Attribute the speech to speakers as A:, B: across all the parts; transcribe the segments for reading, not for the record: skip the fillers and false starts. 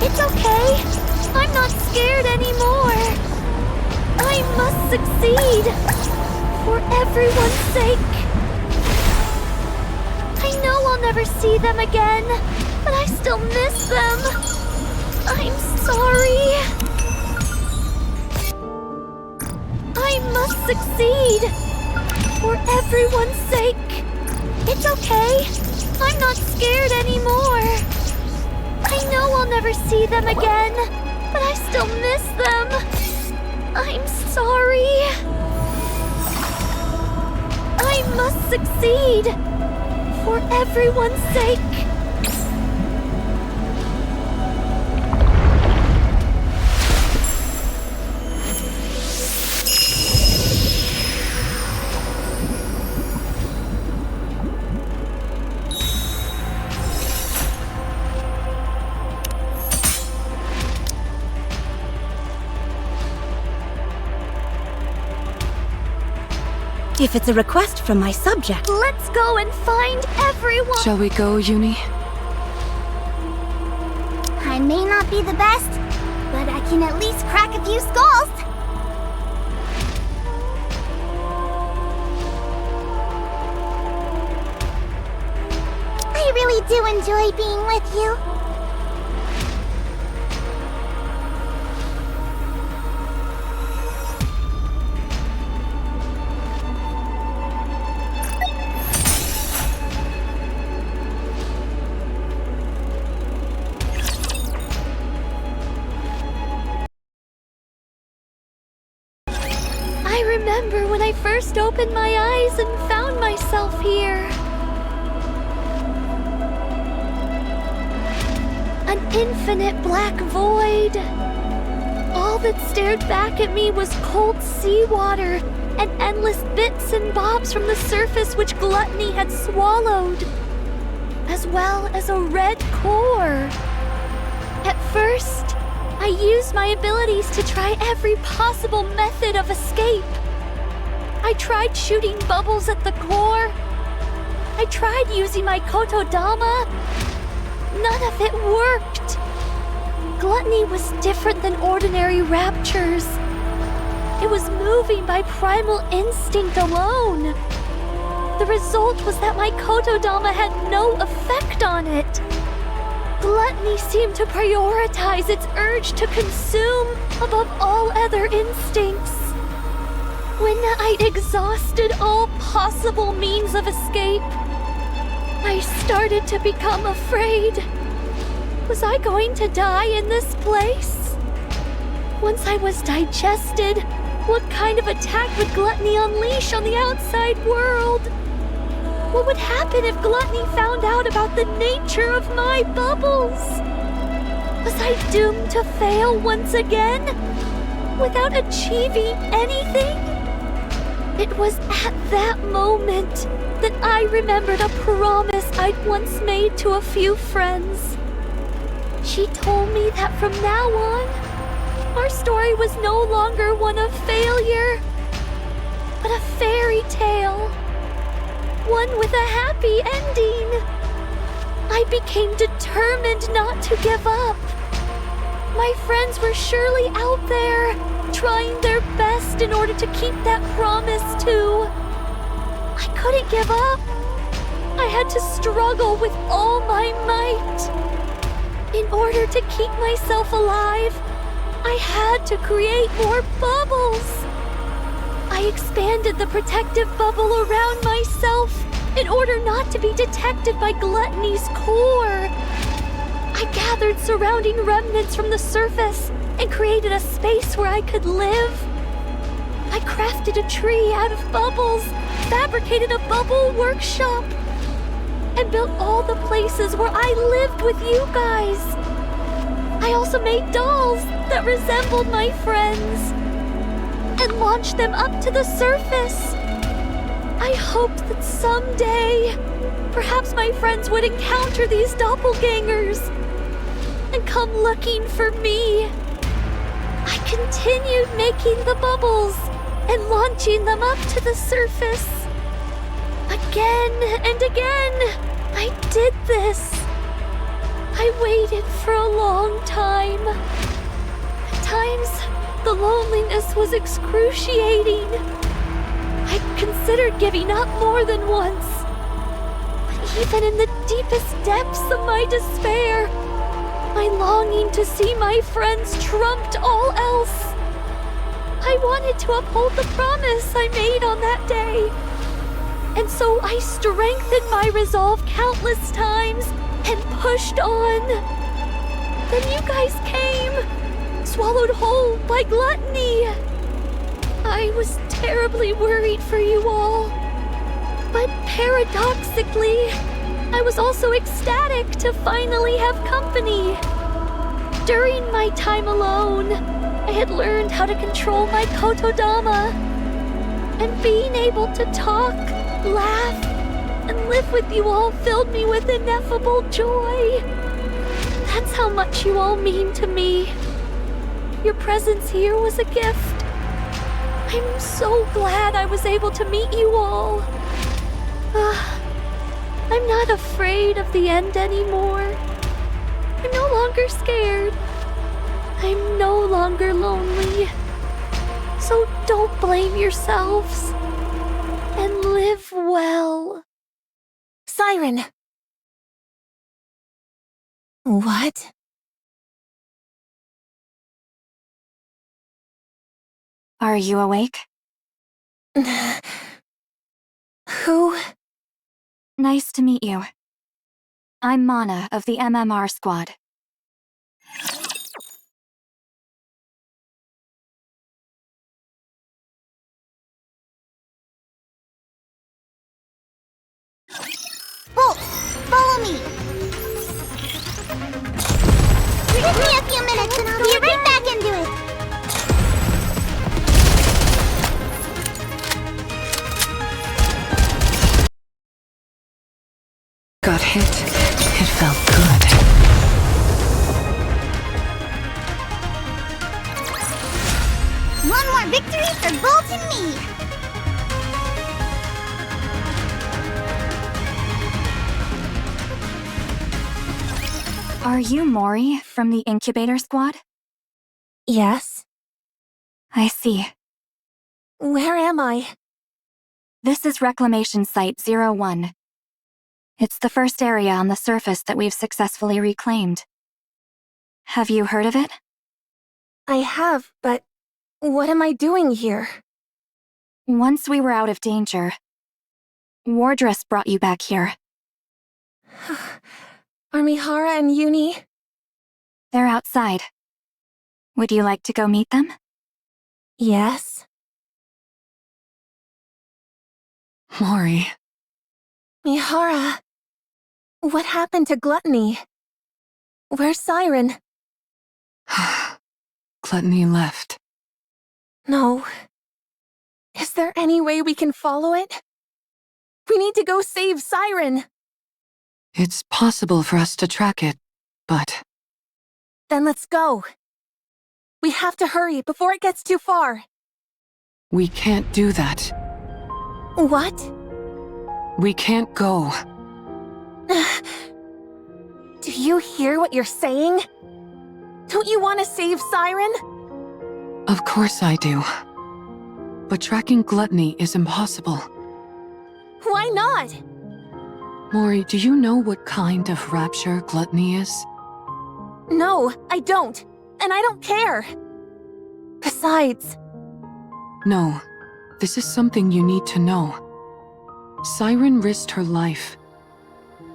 A: It's okay. I'm not scared anymore. I must succeed. For everyone's sake. I know I'll never see them again, but I still miss them. I'm sorry. I must succeed. For everyone's sake. It's okay. I'm not scared anymore. I know I'll never see them again, but I still miss them. I'm sorry. I must succeed. For everyone's sake.
B: If it's a request from my subject.
A: Let's go and find everyone.
C: Shall we go, Yuni?
A: I may not be the best, but I can at least crack a few skulls. I really do enjoy being with you. I remember when I first opened my eyes and found myself here. An infinite black void. All that stared back at me was cold seawater and endless bits and bobs from the surface which gluttony had swallowed, as well as a red core. At first, I used my abilities to try every possible method of escape. I tried shooting bubbles at the core. I tried using my kotodama. None of it worked. Gluttony was different than ordinary raptures. It was moving by primal instinct alone. The result was that my kotodama had no effect on it. Gluttony seemed to prioritize its urge to consume above all other instincts. When I'd exhausted all possible means of escape, I started to become afraid. Was I going to die in this place? Once I was digested, what kind of attack would gluttony unleash on the outside world? What would happen if gluttony found out about the nature of my bubbles? Was I doomed to fail once again, without achieving anything? It was at that moment that I remembered a promise I'd once made to a few friends. She told me that from now on, our story was no longer one of failure, but a fairy tale. One with a happy ending. I became determined not to give up. My friends were surely out there, trying their best in order to keep that promise too. I couldn't give up. I had to struggle with all my might. In order to keep myself alive, I had to create more bubbles. I expanded the protective bubble around myself in order not to be detected by gluttony's core. I gathered surrounding remnants from the surface and created a space where I could live. I crafted a tree out of bubbles, fabricated a bubble workshop, and built all the places where I lived with you guys. I also made dolls that resembled my friends and launched them up to the surface. I hoped that someday, perhaps my friends would encounter these doppelgangers and come looking for me. I continued making the bubbles and launching them up to the surface. Again and again, I did this. I I waited for a long time. At times, the loneliness was excruciating. I considered giving up more than once. But even in the deepest depths of my despair, my longing to see my friends trumped all else. I wanted to uphold the promise I made on that day. And so I strengthened my resolve countless times and pushed on. Then you guys came, swallowed whole by gluttony. I was terribly worried for you all. But paradoxically, I was also ecstatic to finally have company. During my time alone, I had learned how to control my kotodama. And being able to talk, laugh, and live with you all filled me with ineffable joy. That's how much you all mean to me. Your presence here was a gift. I'm so glad I was able to meet you all. I'm not afraid of the end anymore. I'm no longer scared. I'm no longer lonely. So don't blame yourselves. And live well.
B: Siren! What? Are you awake? Who? Nice to meet you. I'm Mana of the MMR squad.
C: Bolt, follow me! Give me a few minutes and I'll be right back into it!
D: Got hit. It felt good.
C: One more victory for Bolt and me!
B: Are you Mori from the incubator squad? Yes. I see. Where am I? This is Reclamation Site 01. It's the first area on the surface that we've successfully reclaimed. Have you heard of it? I have, but what am I doing here? Once we were out of danger, Wardress brought you back here. Are Mihara and Yuni? They're outside. Would you like to go meet them? Yes.
D: Mori.
B: Mihara, what happened to Gluttony? Where's Siren?
D: Gluttony left.
B: No. Is there any way we can follow it? We need to go save Siren!
D: It's possible for us to track it, but...
B: Then let's go. We have to hurry before it gets too far.
D: we can't do that.
B: What?
D: We can't go.
B: Do you hear what you're saying? Don't you want to save Siren?
D: Of course I do. But tracking Gluttony is impossible.
B: Why not?
D: Mori, do you know what kind of rapture Gluttony is?
B: No, I don't. And I don't care. Besides...
D: No, this is something you need to know. Siren risked her life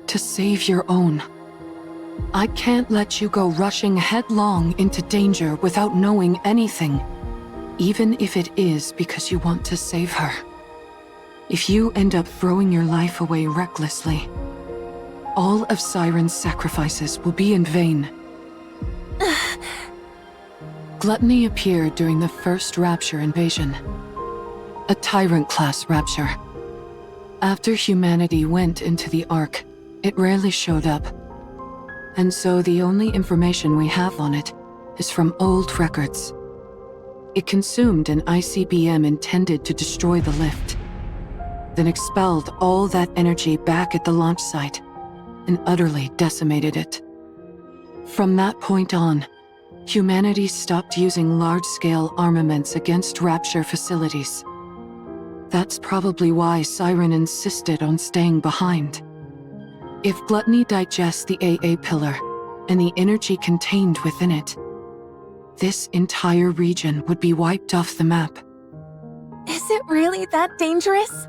D: to save your own. I can't let you go rushing headlong into danger without knowing anything, even if it is because you want to save her. If you end up throwing your life away recklessly, all of Siren's sacrifices will be in vain. Gluttony appeared during the first Rapture invasion, a Tyrant-class Rapture. After humanity went into the Ark, it rarely showed up. And so the only information we have on it is from old records. It consumed an ICBM intended to destroy the lift, then expelled all that energy back at the launch site and utterly decimated it. From that point on, humanity stopped using large-scale armaments against rapture facilities. That's probably why Siren insisted on staying behind. If gluttony digests the AA pillar and the energy contained within it, this entire region would be wiped off the map.
B: Is it really that dangerous?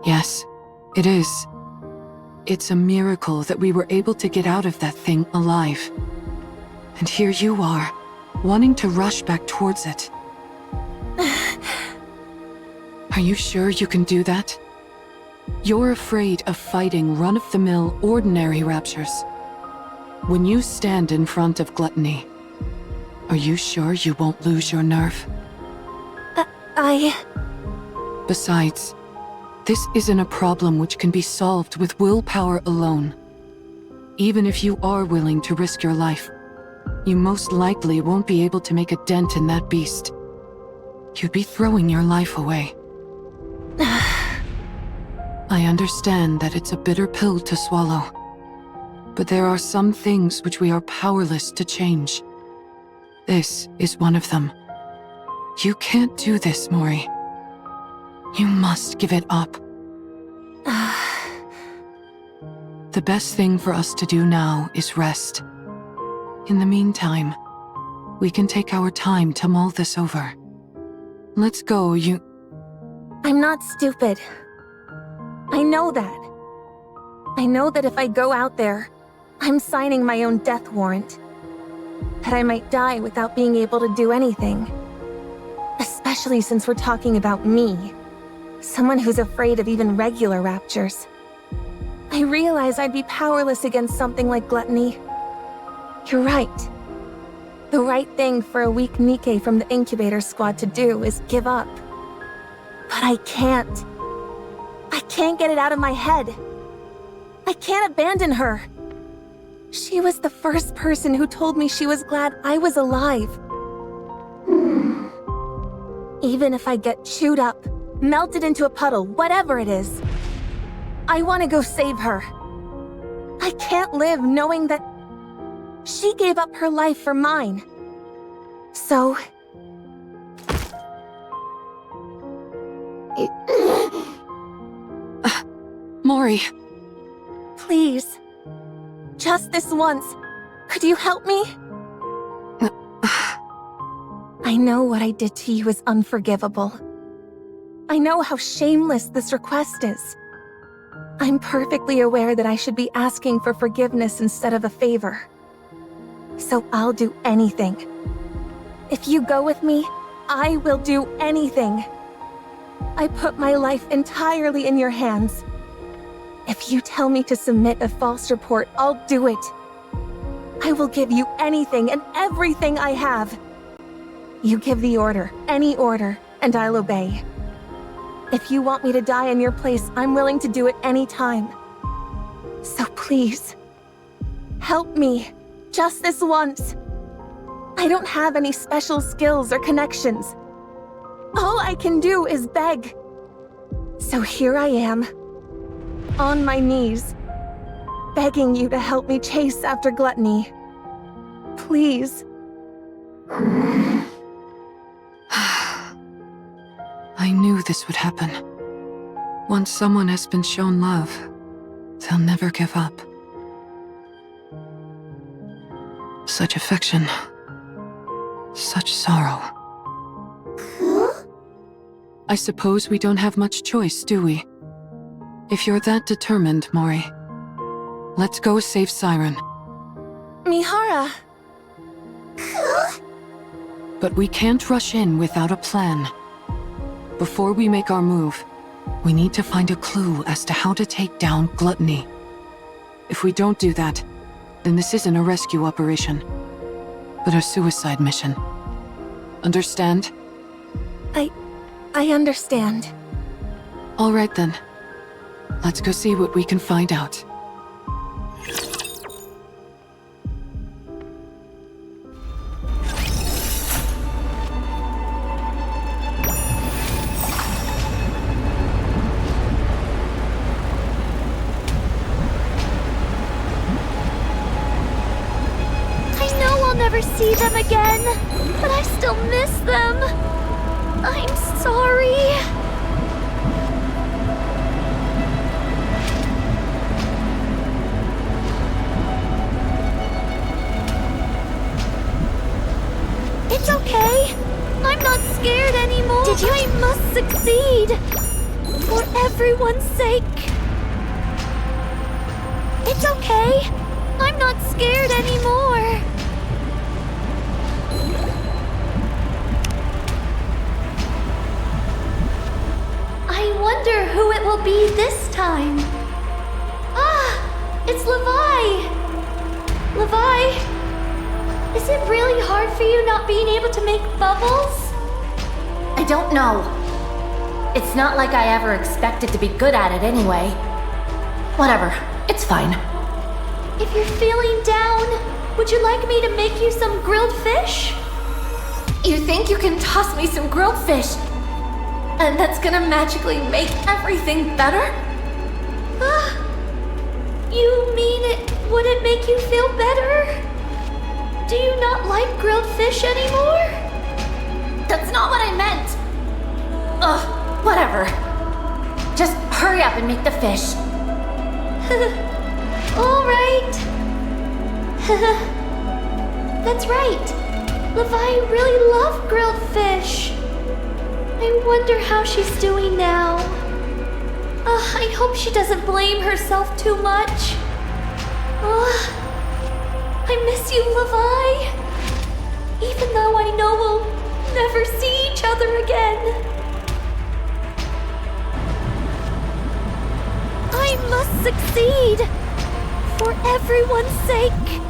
D: Yes, it is. It's a miracle that we were able to get out of that thing alive. And here you are, wanting to rush back towards it. Are you sure you can do that? You're afraid of fighting run-of-the-mill ordinary raptures. When you stand in front of gluttony, are you sure you won't lose your nerve? Besides, this isn't a problem which can be solved with willpower alone. Even if you are willing to risk your life, you most likely won't be able to make a dent in that beast. You'd be throwing your life away. I understand that it's a bitter pill to swallow, but there are some things which we are powerless to change. This is one of them. You can't do this, Mori. You must give it up. The best thing for us to do now is rest. In the meantime, we can take our time to mull this over. Let's go,
B: I'm not stupid. I know that. I know that if I go out there, I'm signing my own death warrant. That I might die without being able to do anything. Especially since we're talking about me. Someone who's afraid of even regular raptures. I realize I'd be powerless against something like gluttony. You're right. The right thing for a weak Nikke from the incubator squad to do is give up. But I can't. I can't get it out of my head. I can't abandon her. She was the first person who told me she was glad I was alive. Even if I get chewed up, melted into a puddle, whatever it is, I want to go save her. I can't live knowing that she gave up her life for mine. So...
D: Mori.
B: Please. Just this once. Could you help me? I know what I did to you is unforgivable. I know how shameless this request is. I'm perfectly aware that I should be asking for forgiveness instead of a favor. So I'll do anything. If you go with me, I will do anything. I put my life entirely in your hands. If you tell me to submit a false report, I'll do it. I will give you anything and everything I have. You give the order, any order, and I'll obey. If you want me to die in your place, I'm willing to do it any time. So please, help me, just this once. I don't have any special skills or connections. All I can do is beg. So here I am, on my knees, begging you to help me chase after gluttony. Please.
D: I knew this would happen. Once someone has been shown love, they'll never give up. Such affection. Such sorrow. I suppose we don't have much choice, do we? If you're that determined, Mori, let's go save Siren.
B: Mihara!
D: But we can't rush in without a plan. Before we make our move, we need to find a clue as to how to take down gluttony. If we don't do that, then this isn't a rescue operation, but a suicide mission. Understand?
B: I understand.
D: All right then. Let's go see what we can find out.
A: never see them again, but I still miss them. I'm sorry. It's okay. I'm not scared anymore.
C: Did you-
A: I must succeed. For everyone's sake. It's okay. I'm not scared anymore. I wonder who it will be this time. Ah, it's Levi. Levi, is it really hard for you not being able to make bubbles?
E: I don't know. It's not like I ever expected to be good at it anyway. Whatever, it's fine.
A: If you're feeling down, would you like me to make you some grilled fish?
E: You think you can toss me some grilled fish? And that's gonna magically make everything better?
A: Ah, you mean it wouldn't make you feel better? Do you not like grilled fish anymore?
E: That's not what I meant! Ugh, whatever. Just hurry up and make the fish.
A: All right. That's right. Levi really loved grilled fish. I wonder how she's doing now. I hope she doesn't blame herself too much. I miss you, Levi. Even though I know we'll never see each other again. I must succeed. For everyone's sake.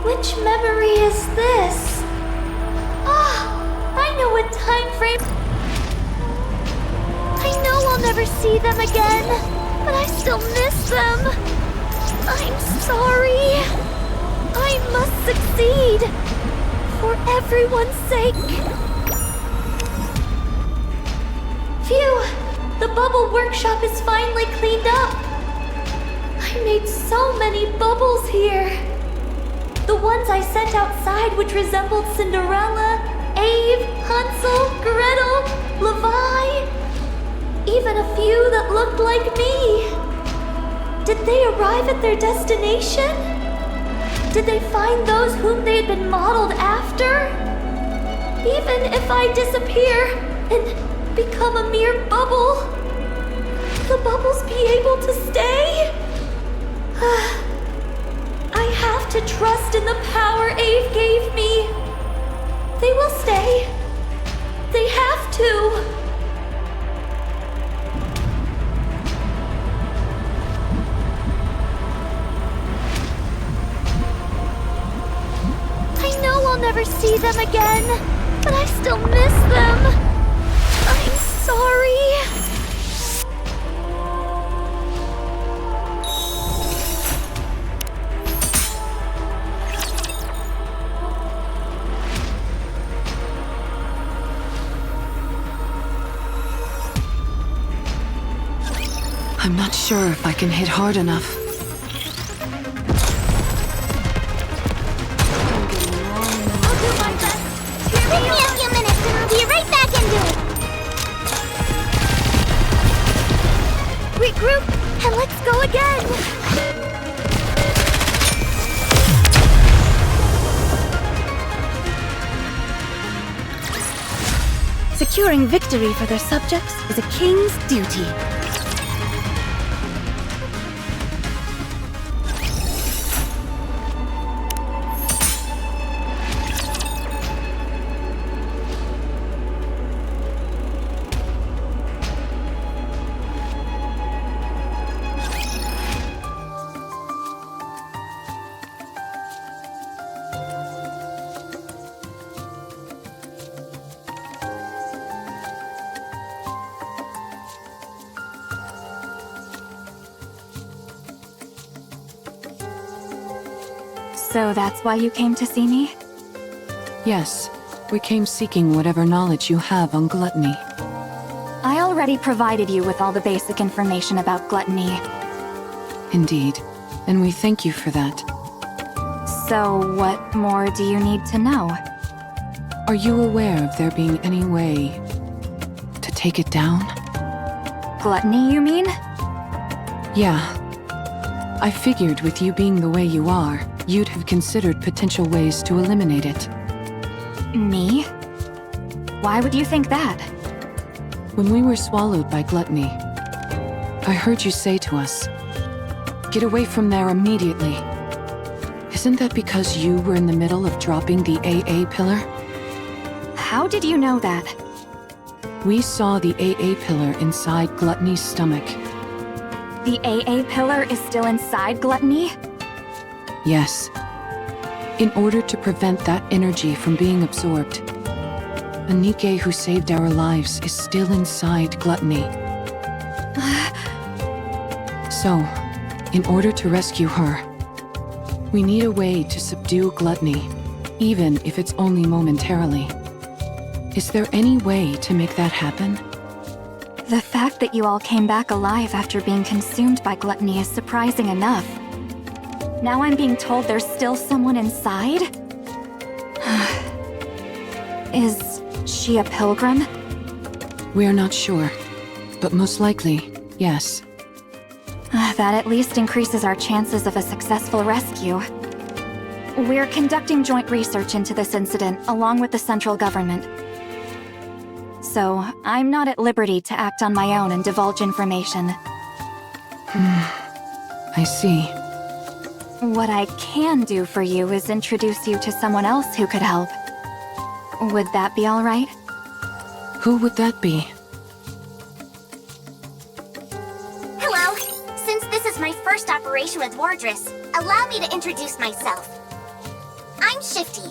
A: Which memory is this? I know what time frame. I know I'll never see them again, but I still miss them. I'm sorry. I must succeed. For everyone's sake. Phew! The bubble workshop is finally cleaned up. I made so many bubbles here. The ones I sent outside which resembled Cinderella, Abe, Hansel, Gretel, Levi. Even a few that looked like me. Did they arrive at their destination? Did they find those whom they had been modeled after? Even if I disappear and become a mere bubble, will the bubbles be able to stay? I have to trust in the power Ave gave me. They will stay. They have to. I know I'll never see them again, but I still miss them. I'm sorry.
D: I'm not sure if I can hit hard enough.
A: I'll do my best. Cheer
C: Give
A: me
C: me a
A: on.
C: few minutes and I'll be right back into it.
A: Regroup and let's go again.
B: Securing victory for their subjects is a king's duty. So that's why you came to see me?
D: Yes, we came seeking whatever knowledge you have on gluttony.
B: I already provided you with all the basic information about gluttony.
D: Indeed, and we thank you for that.
B: So, what more do you need to know?
D: Are you aware of there being any way to take it down?
B: Gluttony, you mean?
D: Yeah. I figured with you being the way you are, you'd have considered potential ways to eliminate it.
B: Me? Why would you think that?
D: When we were swallowed by gluttony, I heard you say to us, "Get away from there immediately." Isn't that because you were in the middle of dropping the AA pillar?
B: How did you know that?
D: We saw the AA pillar inside Gluttony's stomach.
B: The AA pillar is still inside Gluttony?
D: Yes. In order to prevent that energy from being absorbed, a Nikke who saved our lives is still inside Gluttony. So, in order to rescue her, we need a way to subdue Gluttony, even if it's only momentarily. Is there any way to make that happen?
B: The fact that you all came back alive after being consumed by Gluttony is surprising enough. Now I'm being told there's still someone inside? Is she a pilgrim?
D: We're not sure, but most likely, yes.
B: That at least increases our chances of a successful rescue. We're conducting joint research into this incident, along with the central government. So, I'm not at liberty to act on my own and divulge information.
D: I see.
B: What I can do for you is introduce you to someone else who could help. Would that be all right?
D: Who would that be?
C: Hello. Since this is my first operation with Wardress, allow me to introduce myself. I'm Shifty,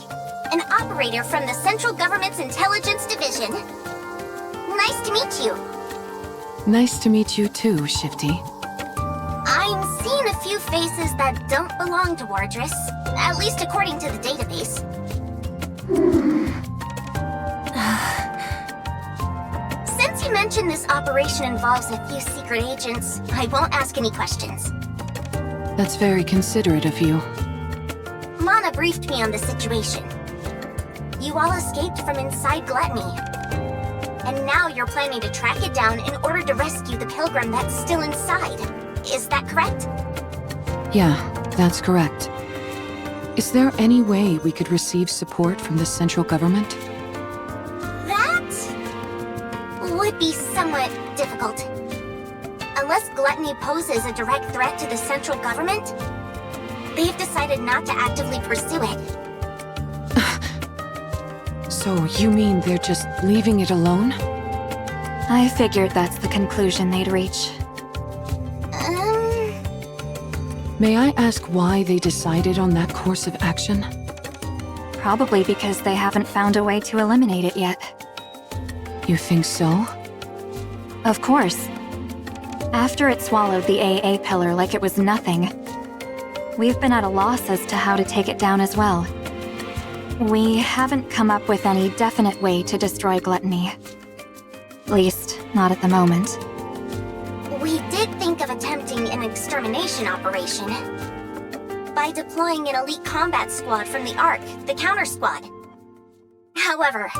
C: an operator from the Central Government's Intelligence Division. Nice to meet you.
D: Nice to meet you too, Shifty.
C: I'm seeing a few faces that don't belong to Wardress, at least according to the database. Since you mentioned this operation involves a few secret agents, I won't ask any questions.
D: That's very considerate of you.
C: Mana briefed me on the situation. You all escaped from inside Gluttony. And now you're planning to track it down in order to rescue the pilgrim that's still inside. Is that correct?
D: Yeah, that's correct. Is there any way we could receive support from the central government?
C: That would be somewhat difficult. Unless Gluttony poses a direct threat to the central government, they've decided not to actively pursue it.
D: So you mean they're just leaving it alone?
B: I figured that's the conclusion they'd reach.
D: May I ask why they decided on that course of action?
B: Probably because they haven't found a way to eliminate it yet.
D: You think so?
B: Of course. After it swallowed the AA pillar like it was nothing, we've been at a loss as to how to take it down as well. We haven't come up with any definite way to destroy Gluttony. At least, not at the moment.
C: We did think of attempting an extermination operation by deploying an elite combat squad from the Ark, the counter squad. However,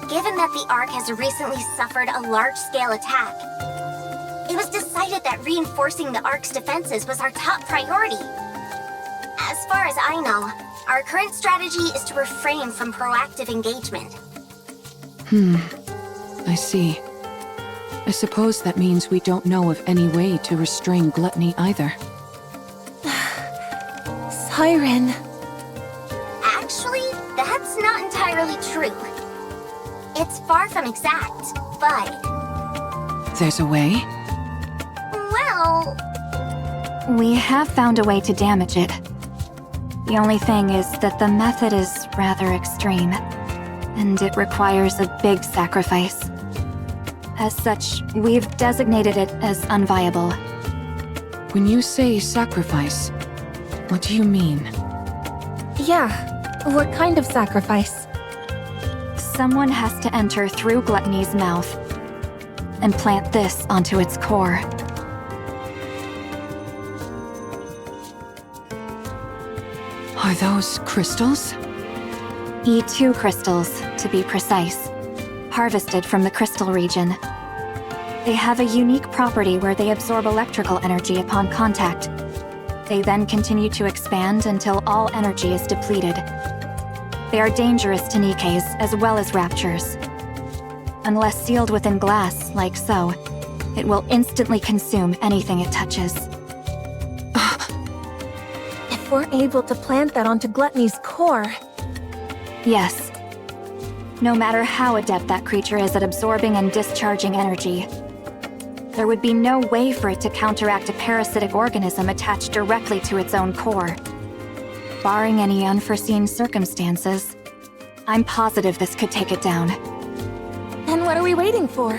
C: given that the Ark has recently suffered a large-scale attack, it was decided that reinforcing the Ark's defenses was our top priority. As far as I know, our current strategy is to refrain from proactive engagement.
D: I see. I suppose that means we don't know of any way to restrain Gluttony either.
E: Siren.
C: Actually, that's not entirely true. It's far from exact, but...
D: There's a way?
C: Well...
B: We have found a way to damage it. The only thing is that the method is rather extreme, and it requires a big sacrifice. As such, we've designated it as unviable.
D: When you say sacrifice, what do you mean?
E: Yeah, what kind of sacrifice?
B: Someone has to enter through Gluttony's mouth and plant this onto its core.
D: Are those crystals?
B: E2 crystals, to be precise. Harvested from the crystal region. They have a unique property where they absorb electrical energy upon contact. They then continue to expand until all energy is depleted. They are dangerous to Nikkes as well as raptures. Unless sealed within glass, like so, it will instantly consume anything it touches.
F: If we're able to plant that onto Gluttony's core...
B: Yes. No matter how adept that creature is at absorbing and discharging energy, there would be no way for it to counteract a parasitic organism attached directly to its own core. Barring any unforeseen circumstances, I'm positive this could take it down.
F: Then what are we waiting for?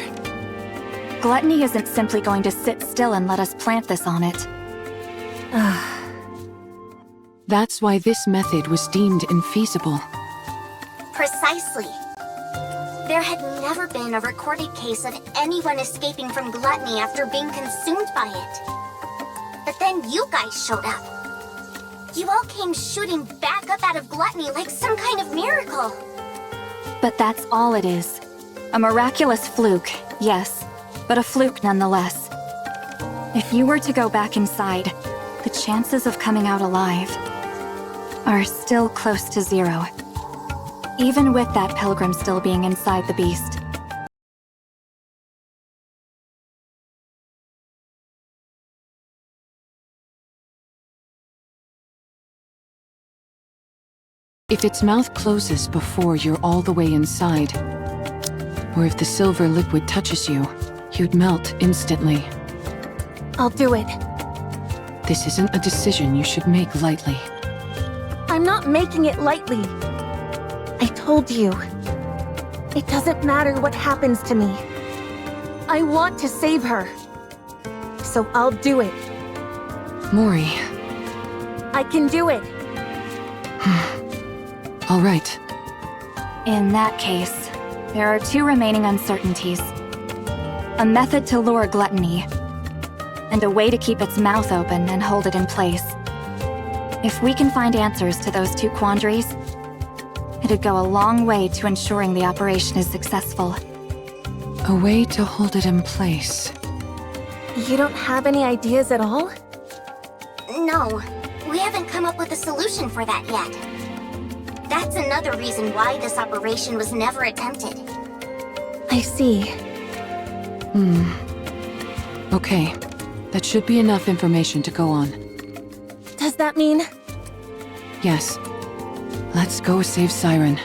B: Gluttony isn't simply going to sit still and let us plant this on it.
D: That's why this method was deemed infeasible.
C: Precisely. There had never been a recorded case of anyone escaping from gluttony after being consumed by it. But then you guys showed up. You all came shooting back up out of gluttony like some kind of miracle.
B: But that's all it is. A miraculous fluke, yes, but a fluke nonetheless. If you were to go back inside, the chances of coming out alive are still close to zero. Even with that pilgrim still being inside the beast.
D: If its mouth closes before you're all the way inside, or if the silver liquid touches you, you'd melt instantly.
F: I'll do it.
D: This isn't a decision you should make lightly.
F: I'm not making it lightly. I told you. It doesn't matter what happens to me. I want to save her. So I'll do it.
D: Mori.
F: I can do it.
D: All right.
B: In that case, there are two remaining uncertainties. A method to lure gluttony, and a way to keep its mouth open and hold it in place. If we can find answers to those two quandaries, it'd go a long way to ensuring the operation is successful.
D: A way to hold it in place.
F: You don't have any ideas at all?
C: No, we haven't come up with a solution for that yet. That's another reason why this operation was never attempted.
F: I see.
D: Okay. That should be enough information to go on.
F: Does that mean...
D: Yes. Let's go save Siren.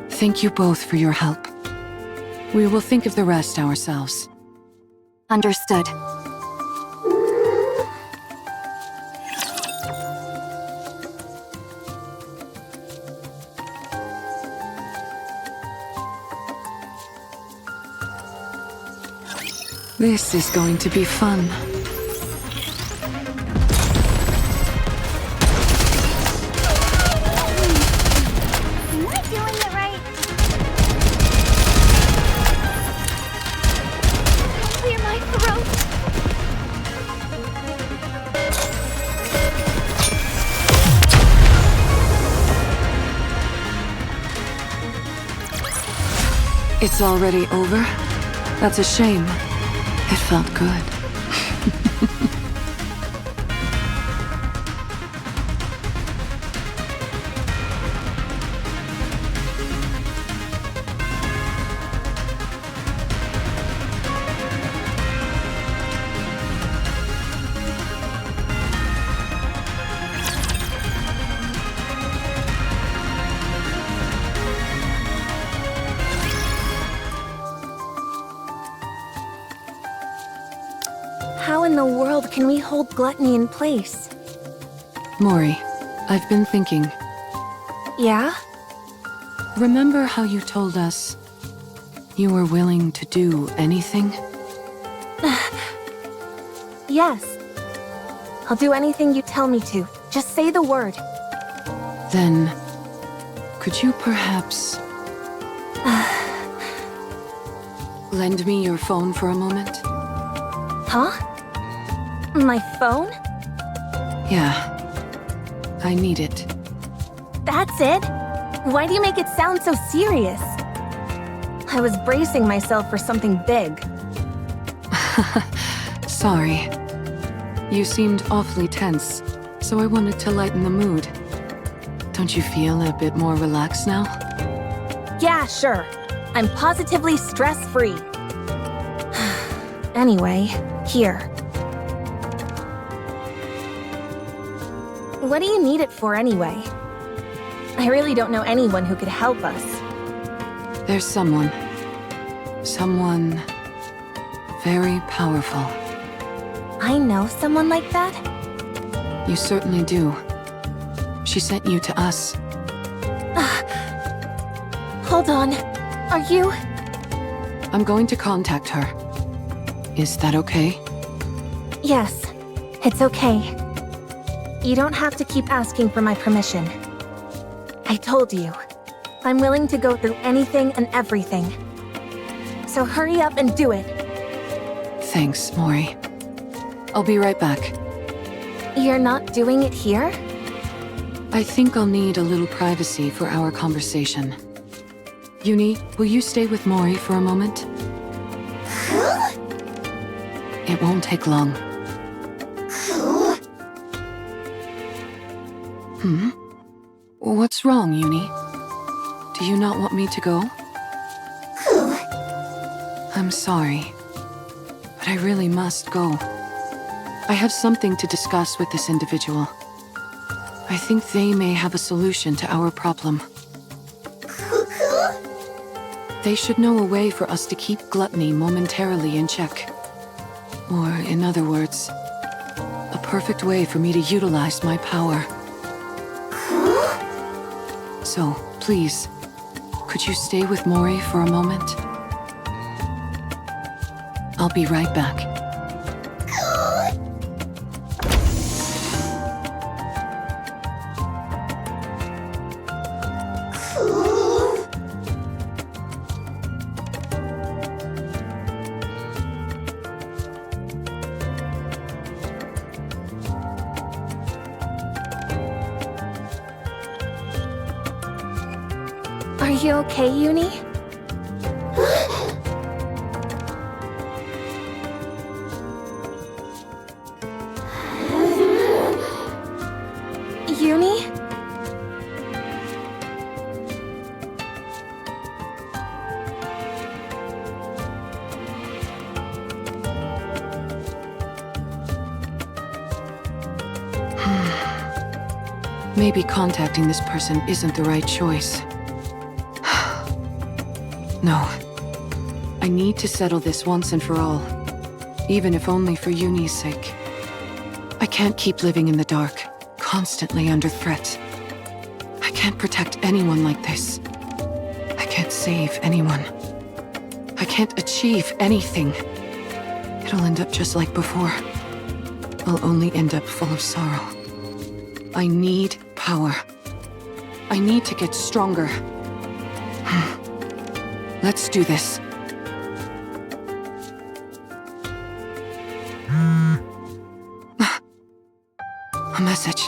D: Thank you both for your help. We will think of the rest ourselves.
B: Understood.
D: This is going to be fun.
C: Am I doing it right?
A: Clear my throat.
D: It's already over? That's a shame. It felt good.
F: How in the world can we hold gluttony in place?
D: Mori, I've been thinking.
F: Yeah?
D: Remember how you told us you were willing to do anything?
F: Yes. I'll do anything you tell me to. Just say the word.
D: Then, could you perhaps lend me your phone for a moment?
F: Huh? My phone?
D: Yeah. I need it.
F: That's it? Why do you make it sound so serious? I was bracing myself for something big.
D: Sorry. You seemed awfully tense, so I wanted to lighten the mood. Don't you feel a bit more relaxed now?
F: Yeah, sure. I'm positively stress-free. Anyway, here. What do you need it for anyway? I really don't know anyone who could help us.
D: There's someone. Someone very powerful.
F: I know someone like that?
D: You certainly do. She sent you to us.
F: Hold on. Are you?
D: I'm going to contact her. Is that okay?
F: Yes, it's okay. You don't have to keep asking for my permission. I told you, I'm willing to go through anything and everything. So hurry up and do it.
D: Thanks, Mori. I'll be right back.
F: You're not doing it here?
D: I think I'll need a little privacy for our conversation. Yuni, will you stay with Mori for a moment? It won't take long. What's wrong, Yuni? Do you not want me to go? I'm sorry, but I really must go. I have something to discuss with this individual. I think they may have a solution to our problem. They should know a way for us to keep gluttony momentarily in check. Or, in other words, a perfect way for me to utilize my power. So, please, could you stay with Mori for a moment? I'll be right back.
F: Are you okay, Yuni? Yuni?
D: Maybe contacting this person isn't the right choice. No. I need to settle this once and for all. Even if only for Yuni's sake. I can't keep living in the dark, constantly under threat. I can't protect anyone like this. I can't save anyone. I can't achieve anything. It'll end up just like before. I'll only end up full of sorrow. I need power. I need to get stronger. Let's do this. A message.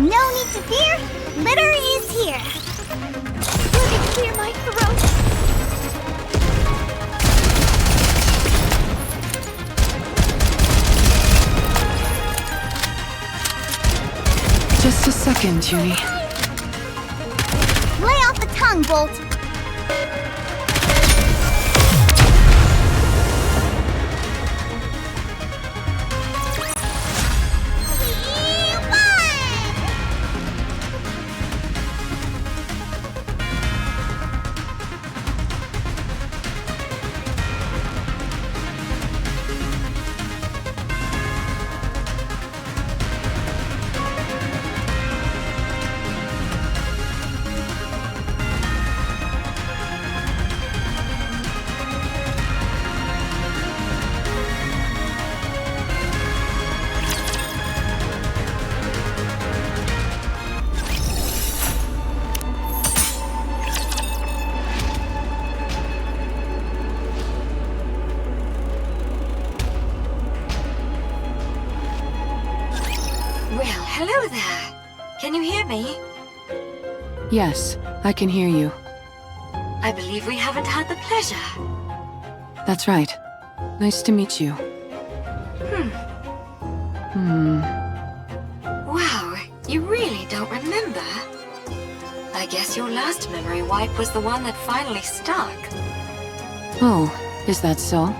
C: No need to fear. Litter is here.
A: Let me clear my throat.
D: Just a second, Yuni.
C: Lay off the tongue, Bolt.
G: Well, hello there. Can you hear me?
D: Yes, I can hear you.
G: I believe we haven't had the pleasure.
D: That's right. Nice to meet you.
G: Wow, you really don't remember? I guess your last memory wipe was the one that finally stuck.
D: Oh, is that so?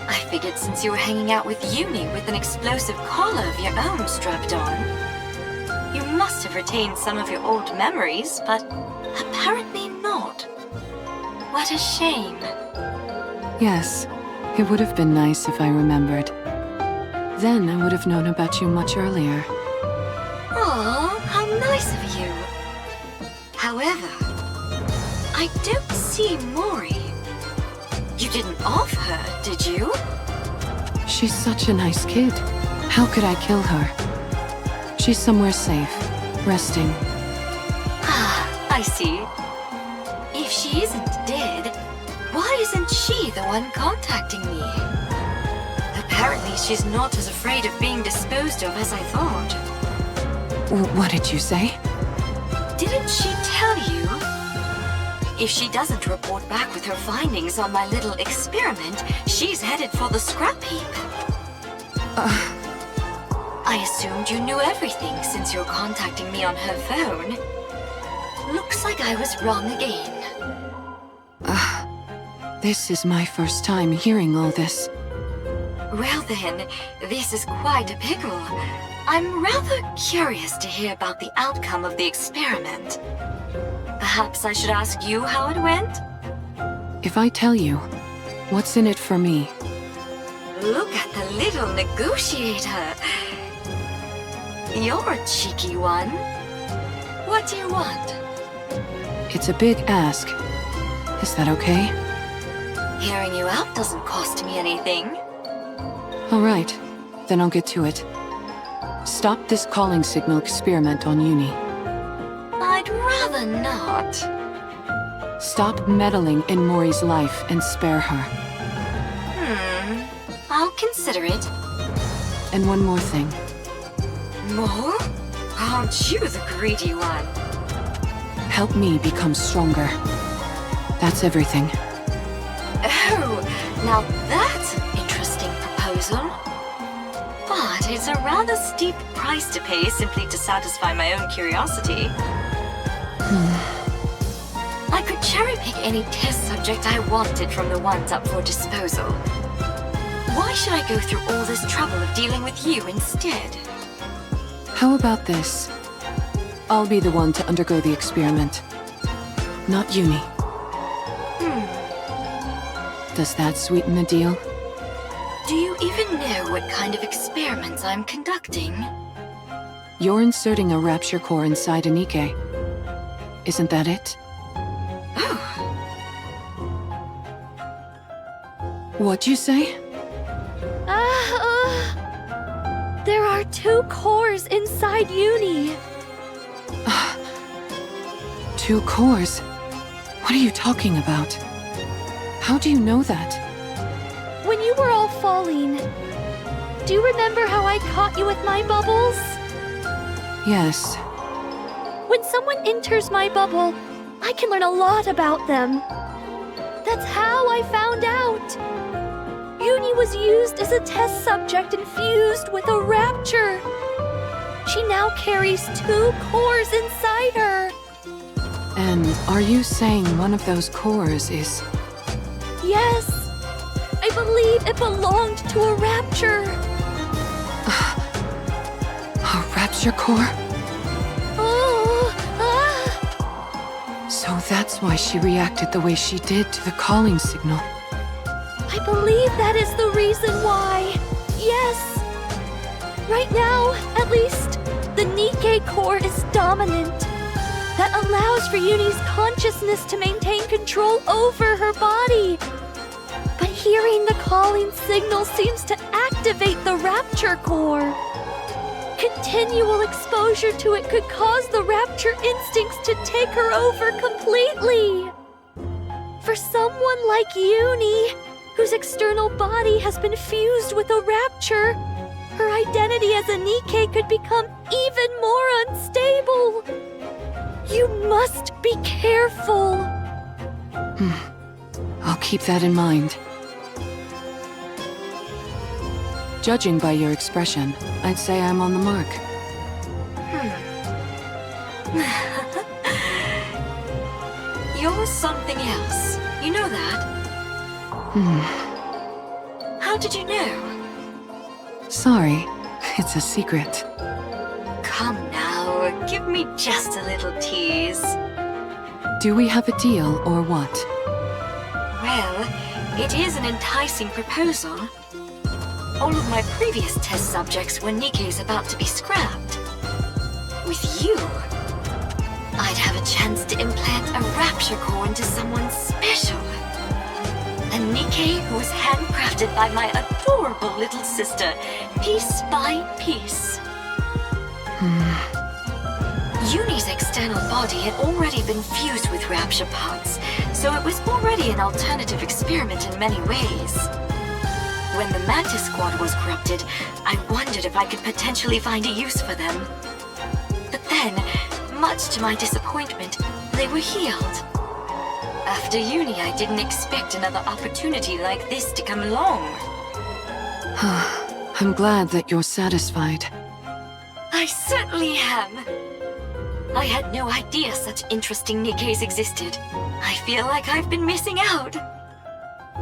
G: I figured since you were hanging out with Yuni with an explosive collar of your own strapped on, you must have retained some of your old memories, but apparently not. What a shame.
D: Yes, it would have been nice if I remembered. Then I would have known about you much earlier.
G: Oh, how nice of you. However, I don't see Mori. You didn't off her, did you?
D: She's such a nice kid. How could I kill her? She's somewhere safe, resting.
G: Ah, I see. If she isn't dead, why isn't she the one contacting me? Apparently she's not as afraid of being disposed of as I thought.
D: What did you say?
G: Didn't she tell you? If she doesn't report back with her findings on my little experiment, she's headed for the scrap heap. I assumed you knew everything since you're contacting me on her phone. Looks like I was wrong again.
D: This is my first time hearing all this.
G: Well then, this is quite a pickle. I'm rather curious to hear about the outcome of the experiment. Perhaps I should ask you how it went?
D: If I tell you, what's in it for me?
G: Look at the little negotiator. You're a cheeky one. What do you want?
D: It's a big ask. Is that okay?
G: Hearing you out doesn't cost me anything.
D: All right, then I'll get to it. Stop this calling signal experiment on Yuni.
G: I'd rather not.
D: Stop meddling in Mori's life and spare her.
G: I'll consider it.
D: And one more thing.
G: More? Aren't you the greedy one?
D: Help me become stronger. That's everything.
G: Oh, now that's an interesting proposal. But it's a rather steep price to pay simply to satisfy my own curiosity. I could cherry-pick any test subject I wanted from the ones up for disposal. Why should I go through all this trouble of dealing with you instead?
D: How about this? I'll be the one to undergo the experiment. Not Yuni. Does that sweeten the deal?
G: Do you even know what kind of experiments I'm conducting?
D: You're inserting a rapture core inside a Nikke. Isn't that it?
G: Oh,
D: What'd you say?
A: There are 2 cores inside Yuni.
D: 2 cores? What are you talking about? How do you know that?
A: When you were all falling, do you remember how I caught you with my bubbles?
D: Yes.
A: When someone enters my bubble, I can learn a lot about them. That's how I found out. Yuni was used as a test subject infused with a rapture. She now carries 2 cores inside her.
D: And are you saying one of those cores is...
A: Yes, I believe it belonged to a rapture.
D: A rapture core?
A: Oh,
D: So that's why she reacted the way she did to the calling signal.
A: I believe that is the reason why. Yes. Right now, at least, the Nikke core is dominant. That allows for Yuni's consciousness to maintain control over her body. But hearing the calling signal seems to activate the rapture core. Continual exposure to it could cause the rapture instincts to take her over completely. For someone like Yuni, whose external body has been fused with a rapture, her identity as a Nikke could become even more unstable. You must be careful.
D: I'll keep that in mind. Judging by your expression, I'd say I'm on the mark.
G: You're something else. You know that? How did you know?
D: Sorry, it's a secret.
G: Come now, give me just a little tease.
D: Do we have a deal or what?
G: Well, it is an enticing proposal. All of my previous test subjects were Nikke's about to be scrapped. With you, I'd have a chance to implant a rapture core into someone special. A Nikke who was handcrafted by my adorable little sister, piece by piece. Yuni's external body had already been fused with rapture parts, so it was already an alternative experiment in many ways. When the Mantis Squad was corrupted, I wondered if I could potentially find a use for them. But then, much to my disappointment, they were healed. After Yuni, I didn't expect another opportunity like this to come along.
D: I'm glad that you're satisfied.
G: I certainly am. I had no idea such interesting Nikkes existed. I feel like I've been missing out.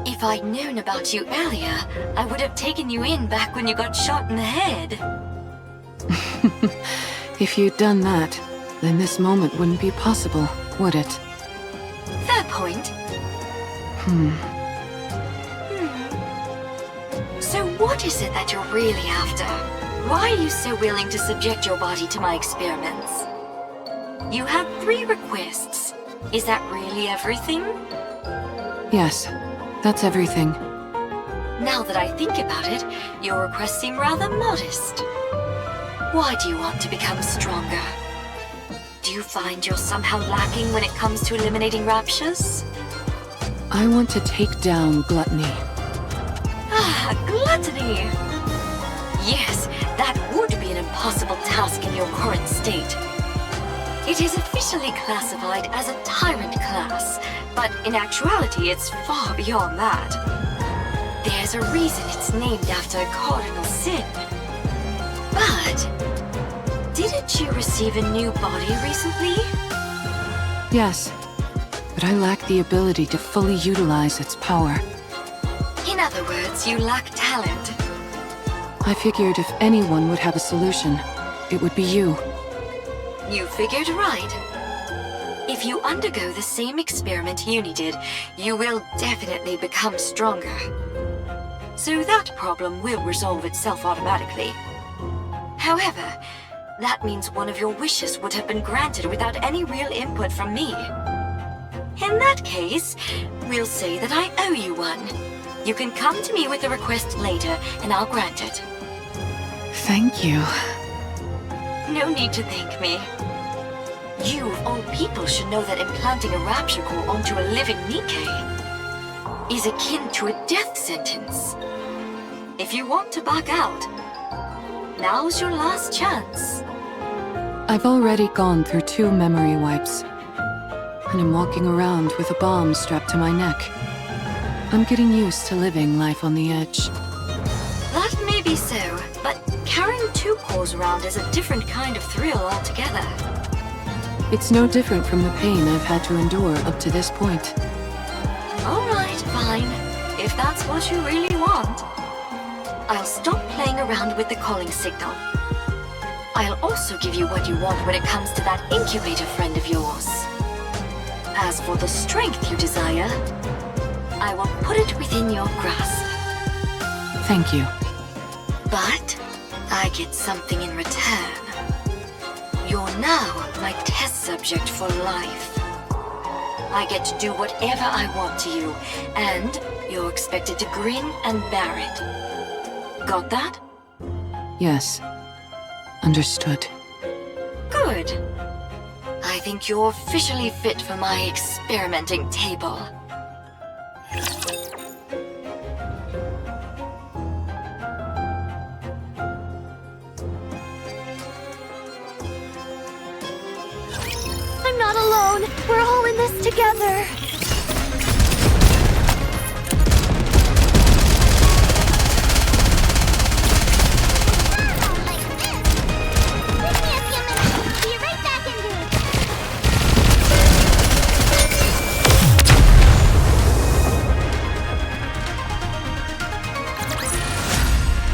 G: If I'd known about you earlier, I would have taken you in back when you got shot in the head.
D: If you'd done that, then this moment wouldn't be possible, would it?
G: Fair point. So what is it that you're really after? Why are you so willing to subject your body to my experiments? You had 3 requests. Is that really everything?
D: Yes, that's everything.
G: Now that I think about it, your requests seem rather modest. Why do you want to become stronger? Do you find you're somehow lacking when it comes to eliminating raptures?
D: I want to take down gluttony.
G: Ah, gluttony! Yes, that would be an impossible task in your current state. It is officially classified as a tyrant class, but in actuality it's far beyond that. There's a reason it's named after a cardinal sin. But didn't you receive a new body recently?
D: Yes, but I lack the ability to fully utilize its power.
G: In other words, you lack talent.
D: I figured if anyone would have a solution, it would be you.
G: You figured right. If you undergo the same experiment Yuni did, you will definitely become stronger. So that problem will resolve itself automatically. However, that means one of your wishes would have been granted without any real input from me. In that case, we'll say that I owe you one. You can come to me with a request later, and I'll grant it.
D: Thank you.
G: No need to thank me. You, of all people, should know that implanting a rapture core onto a living Nikke is akin to a death sentence. If you want to back out, now's your last chance.
D: I've already gone through 2 memory wipes. And I'm walking around with a bomb strapped to my neck. I'm getting used to living life on the edge.
G: That may be so, but carrying 2 cores around is a different kind of thrill altogether.
D: It's no different from the pain I've had to endure up to this point.
G: Alright, fine. If that's what you really want. I'll stop playing around with the calling signal. I'll also give you what you want when it comes to that incubator friend of yours. As for the strength you desire, I will put it within your grasp.
D: Thank you.
G: But I get something in return. You're now my test subject for life. I get to do whatever I want to you, and you're expected to grin and bear it. Got that?
D: Yes. Understood.
G: Good. I think you're officially fit for my experimenting table.
A: I'm not alone. We're all in this together.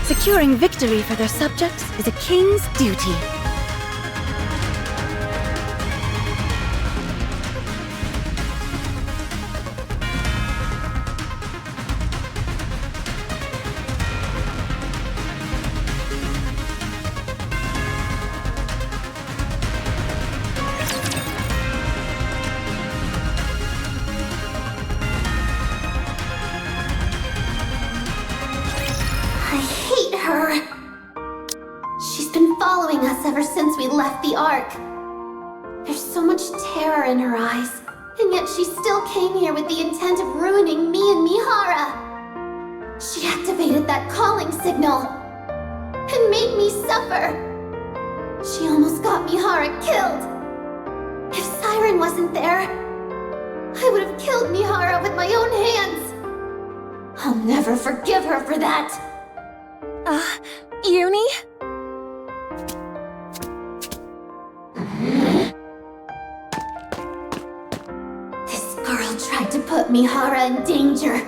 F: Securing victory for their subjects is a king's duty.
C: Following us ever since we left the Ark. There's so much terror in her eyes, and yet she still came here with the intent of ruining me and Mihara. She activated that calling signal and made me suffer. She almost got Mihara killed. If Siren wasn't there, I would have killed Mihara with my own hands. I'll never forgive her for that.
F: Yuni?
C: Tried to put Mihara in danger.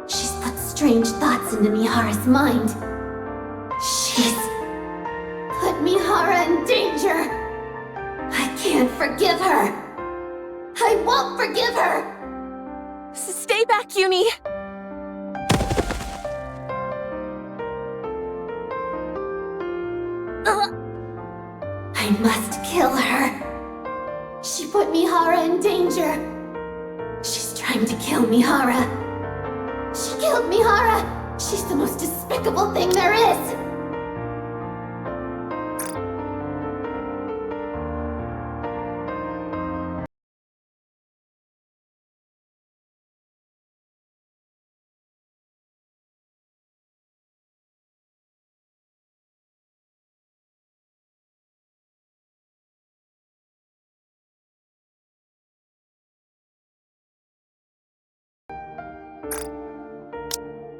C: She's put strange thoughts into Mihara's mind. She's put Mihara in danger. I can't forgive her. I won't forgive her.
F: Stay back, Yuni.
C: I must kill her. She put Mihara in danger. She's trying to kill Mihara. She killed Mihara! She's the most despicable thing there is!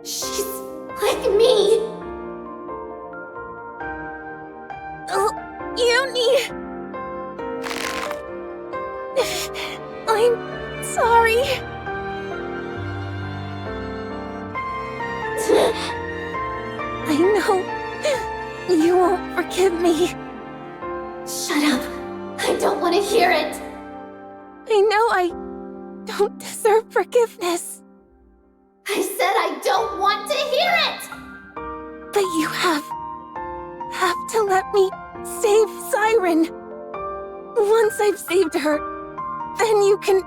C: She's like me!
F: Yuni! I'm sorry. I know you won't forgive me.
C: Shut up! I don't want to hear it!
F: I know I don't deserve forgiveness.
C: I said I don't want to hear it!
F: But you have to let me save Siren. Once I've saved her, then you can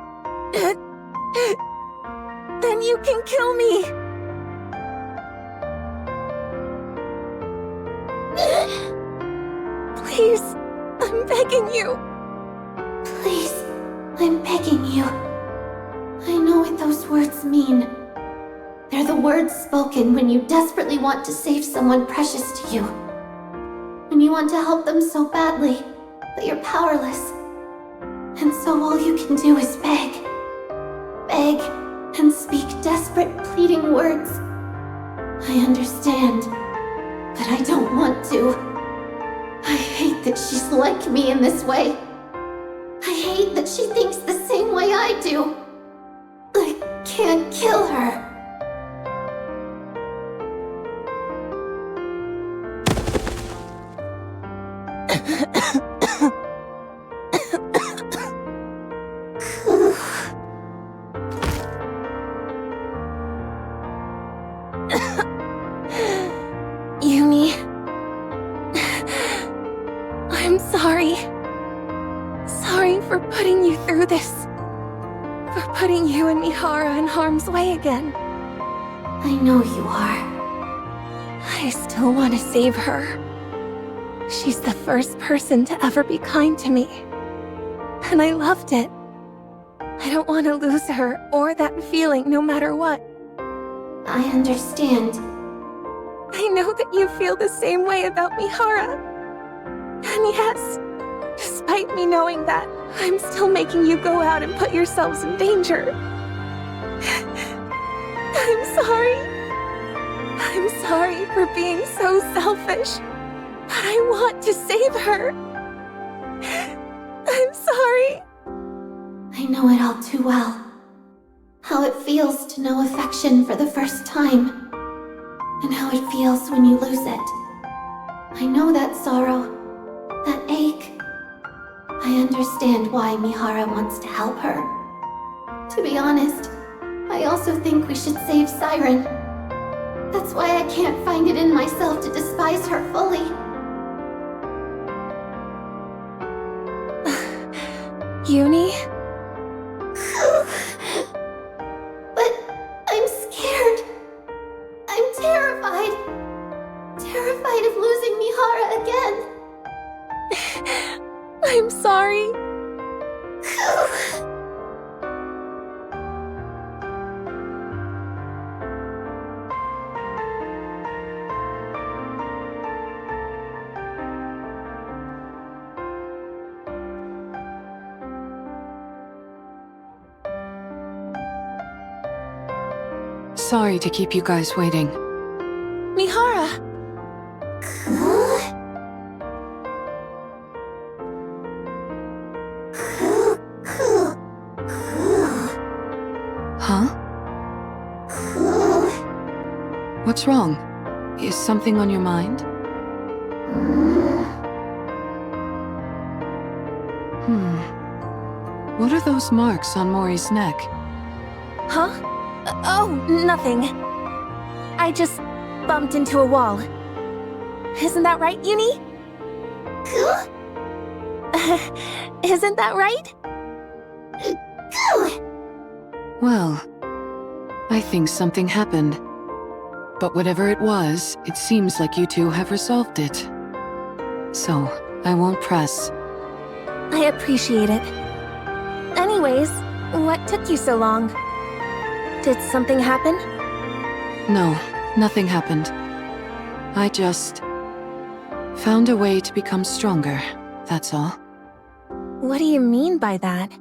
F: kill me. Please, I'm begging you.
C: Please, I'm begging you. I know what those words mean. They're the words spoken when you desperately want to save someone precious to you. When you want to help them so badly, but you're powerless. And so all you can do is beg. Beg and speak desperate, pleading words. I understand, but I don't want to. I hate that she's like me in this way. I hate that she thinks the same way I do. I can't kill her.
F: Yuni. I'm sorry. Sorry for putting you through this. For putting you and Mihara in harm's way again.
C: I know you are.
F: I still want to save her. She's the first person to ever be kind to me. And I loved it. I don't want to lose her or that feeling no matter what.
C: I understand.
F: I know that you feel the same way about Mihara. And yes, despite me knowing that, I'm still making you go out and put yourselves in danger. I'm sorry. I'm sorry for being so selfish. But I want to save her. I'm sorry.
C: I know it all too well. How it feels to know affection for the first time. And how it feels when you lose it. I know that sorrow, that ache. I understand why Mihara wants to help her. To be honest, I also think we should save Siren. That's why I can't find it in myself to despise her fully.
F: Yuni?
C: But I'm scared. I'm terrified. Terrified of losing Mihara again.
F: I'm sorry.
D: Sorry to keep you guys waiting.
F: Mihara!
D: Huh? What's wrong? Is something on your mind? What are those marks on Mori's neck?
F: Huh? Oh, nothing. I just bumped into a wall. Isn't that right, Yuni? Isn't that right?
D: Well, I think something happened. But whatever it was, it seems like you two have resolved it. So, I won't press.
F: I appreciate it. Anyways, what took you so long? Did something happen?
D: No, nothing happened. I just found a way to become stronger, that's all.
F: What do you mean by that?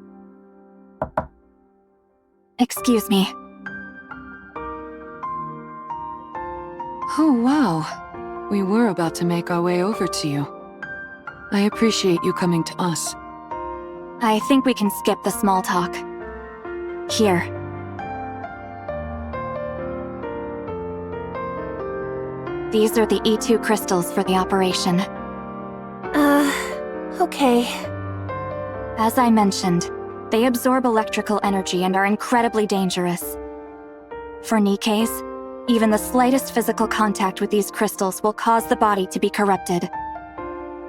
B: Excuse me.
D: Oh, wow. We were about to make our way over to you. I appreciate you coming to us.
B: I think we can skip the small talk. Here. These are the E2 crystals for the operation.
F: Okay.
B: As I mentioned, they absorb electrical energy and are incredibly dangerous. For Nikke's, even the slightest physical contact with these crystals will cause the body to be corrupted.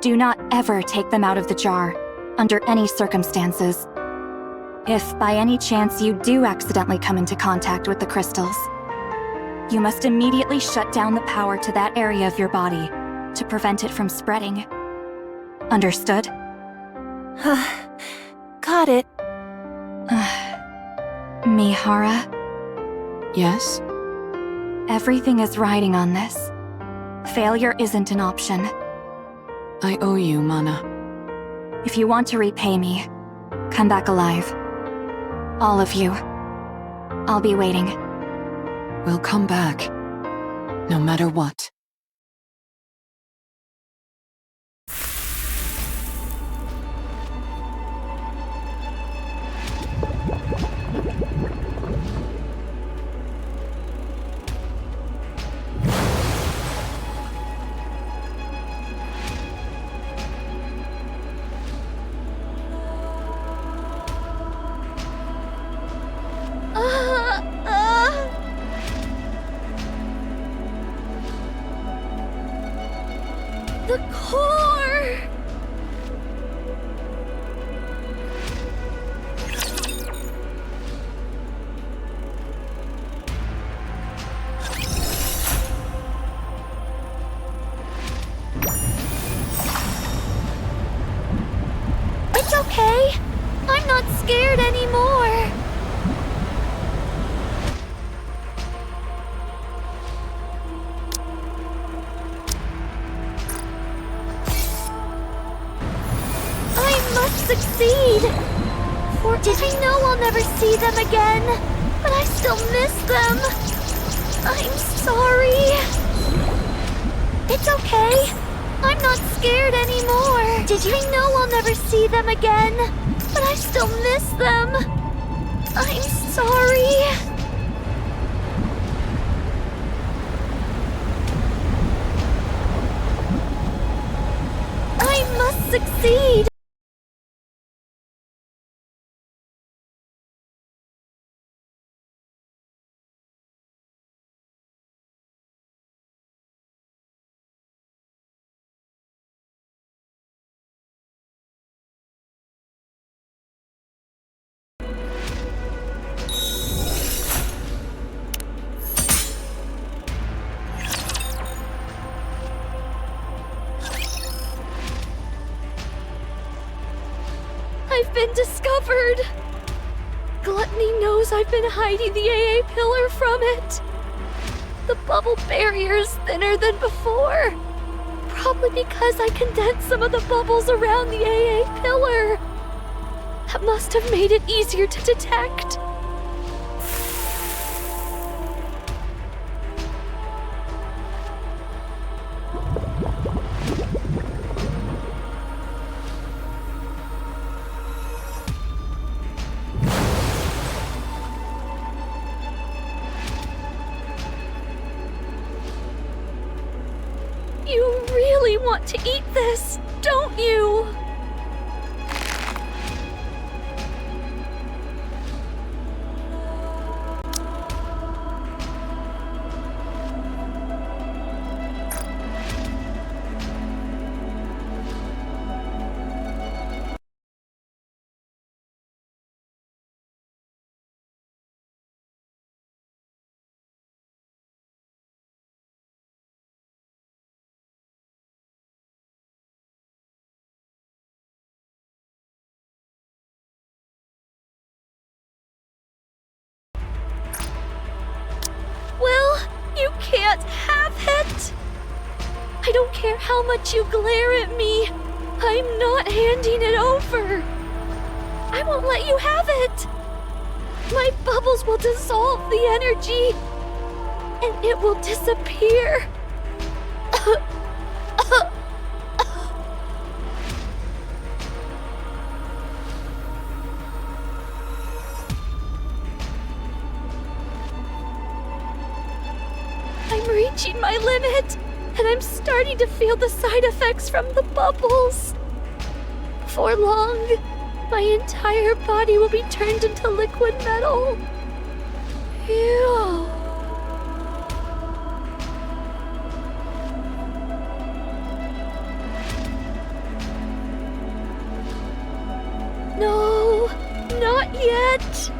B: Do not ever take them out of the jar, under any circumstances. If by any chance you do accidentally come into contact with the crystals, you must immediately shut down the power to that area of your body to prevent it from spreading. Understood?
F: Got it.
B: Mihara,
D: Yes?
B: everything is riding on this. Failure isn't an option.
D: I owe you, Mana.
B: If you want to repay me, come back alive. All of you. I'll be waiting.
D: We'll come back, no matter what.
A: The core! It's okay. I'm not scared anymore. Succeed! For I know I'll never see them again, but I still miss them. I'm sorry. It's okay. I'm not scared anymore. I know I'll never see them again, but I still miss them. I'm sorry. I must succeed. I've been discovered! Gluttony knows I've been hiding the AA pillar from it. The bubble barrier is thinner than before. Probably because I condensed some of the bubbles around the AA pillar. That must have made it easier to detect. You really want to eat this, don't you? Well, you can't have it! I don't care how much you glare at me. I'm not handing it over. I won't let you have it. My bubbles will dissolve the energy, and it will disappear. I'm reaching my limit, and I'm starting to feel the side effects from the bubbles. Before long, my entire body will be turned into liquid metal. Ew. No, not yet.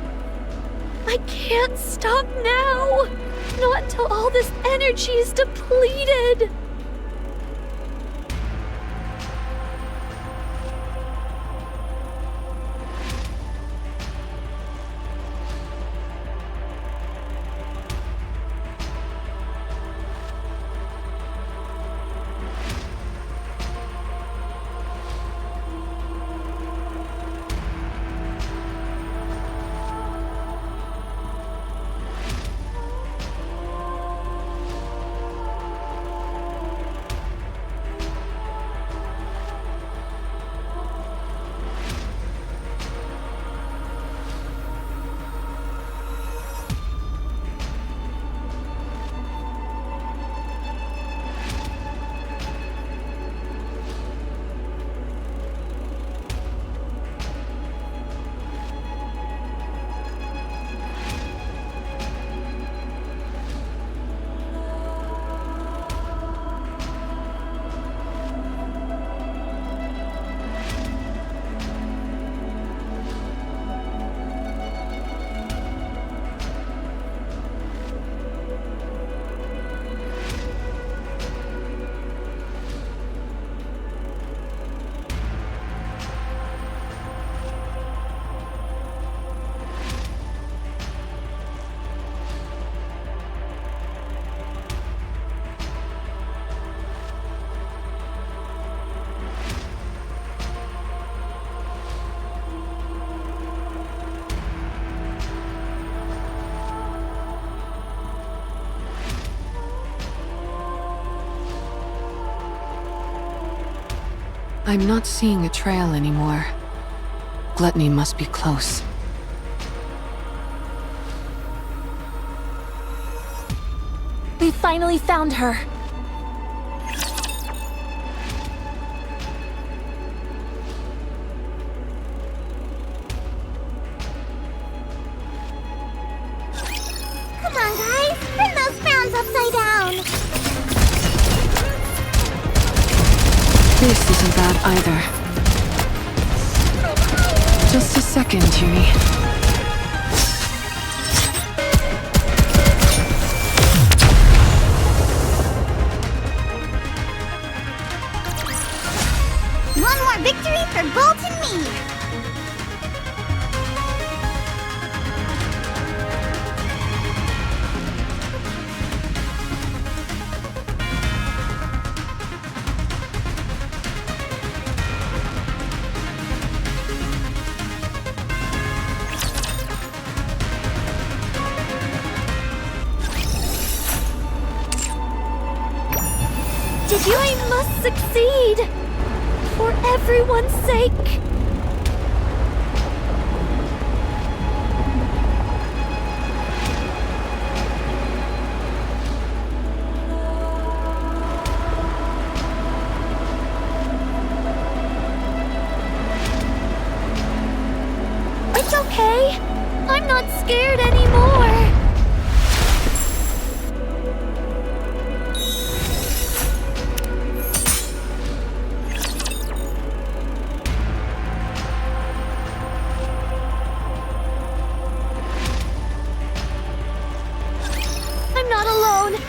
A: I can't stop now. Not until all this energy is depleted.
D: I'm not seeing a trail anymore. Gluttony must be close.
F: We finally found her.
C: Come on, guys! Turn those frowns upside down!
D: This isn't bad either. Just a second, Yuni.
C: One more victory for Bolt and me!
A: Yui must succeed! For everyone's sake! It's okay! I'm not scared anymore!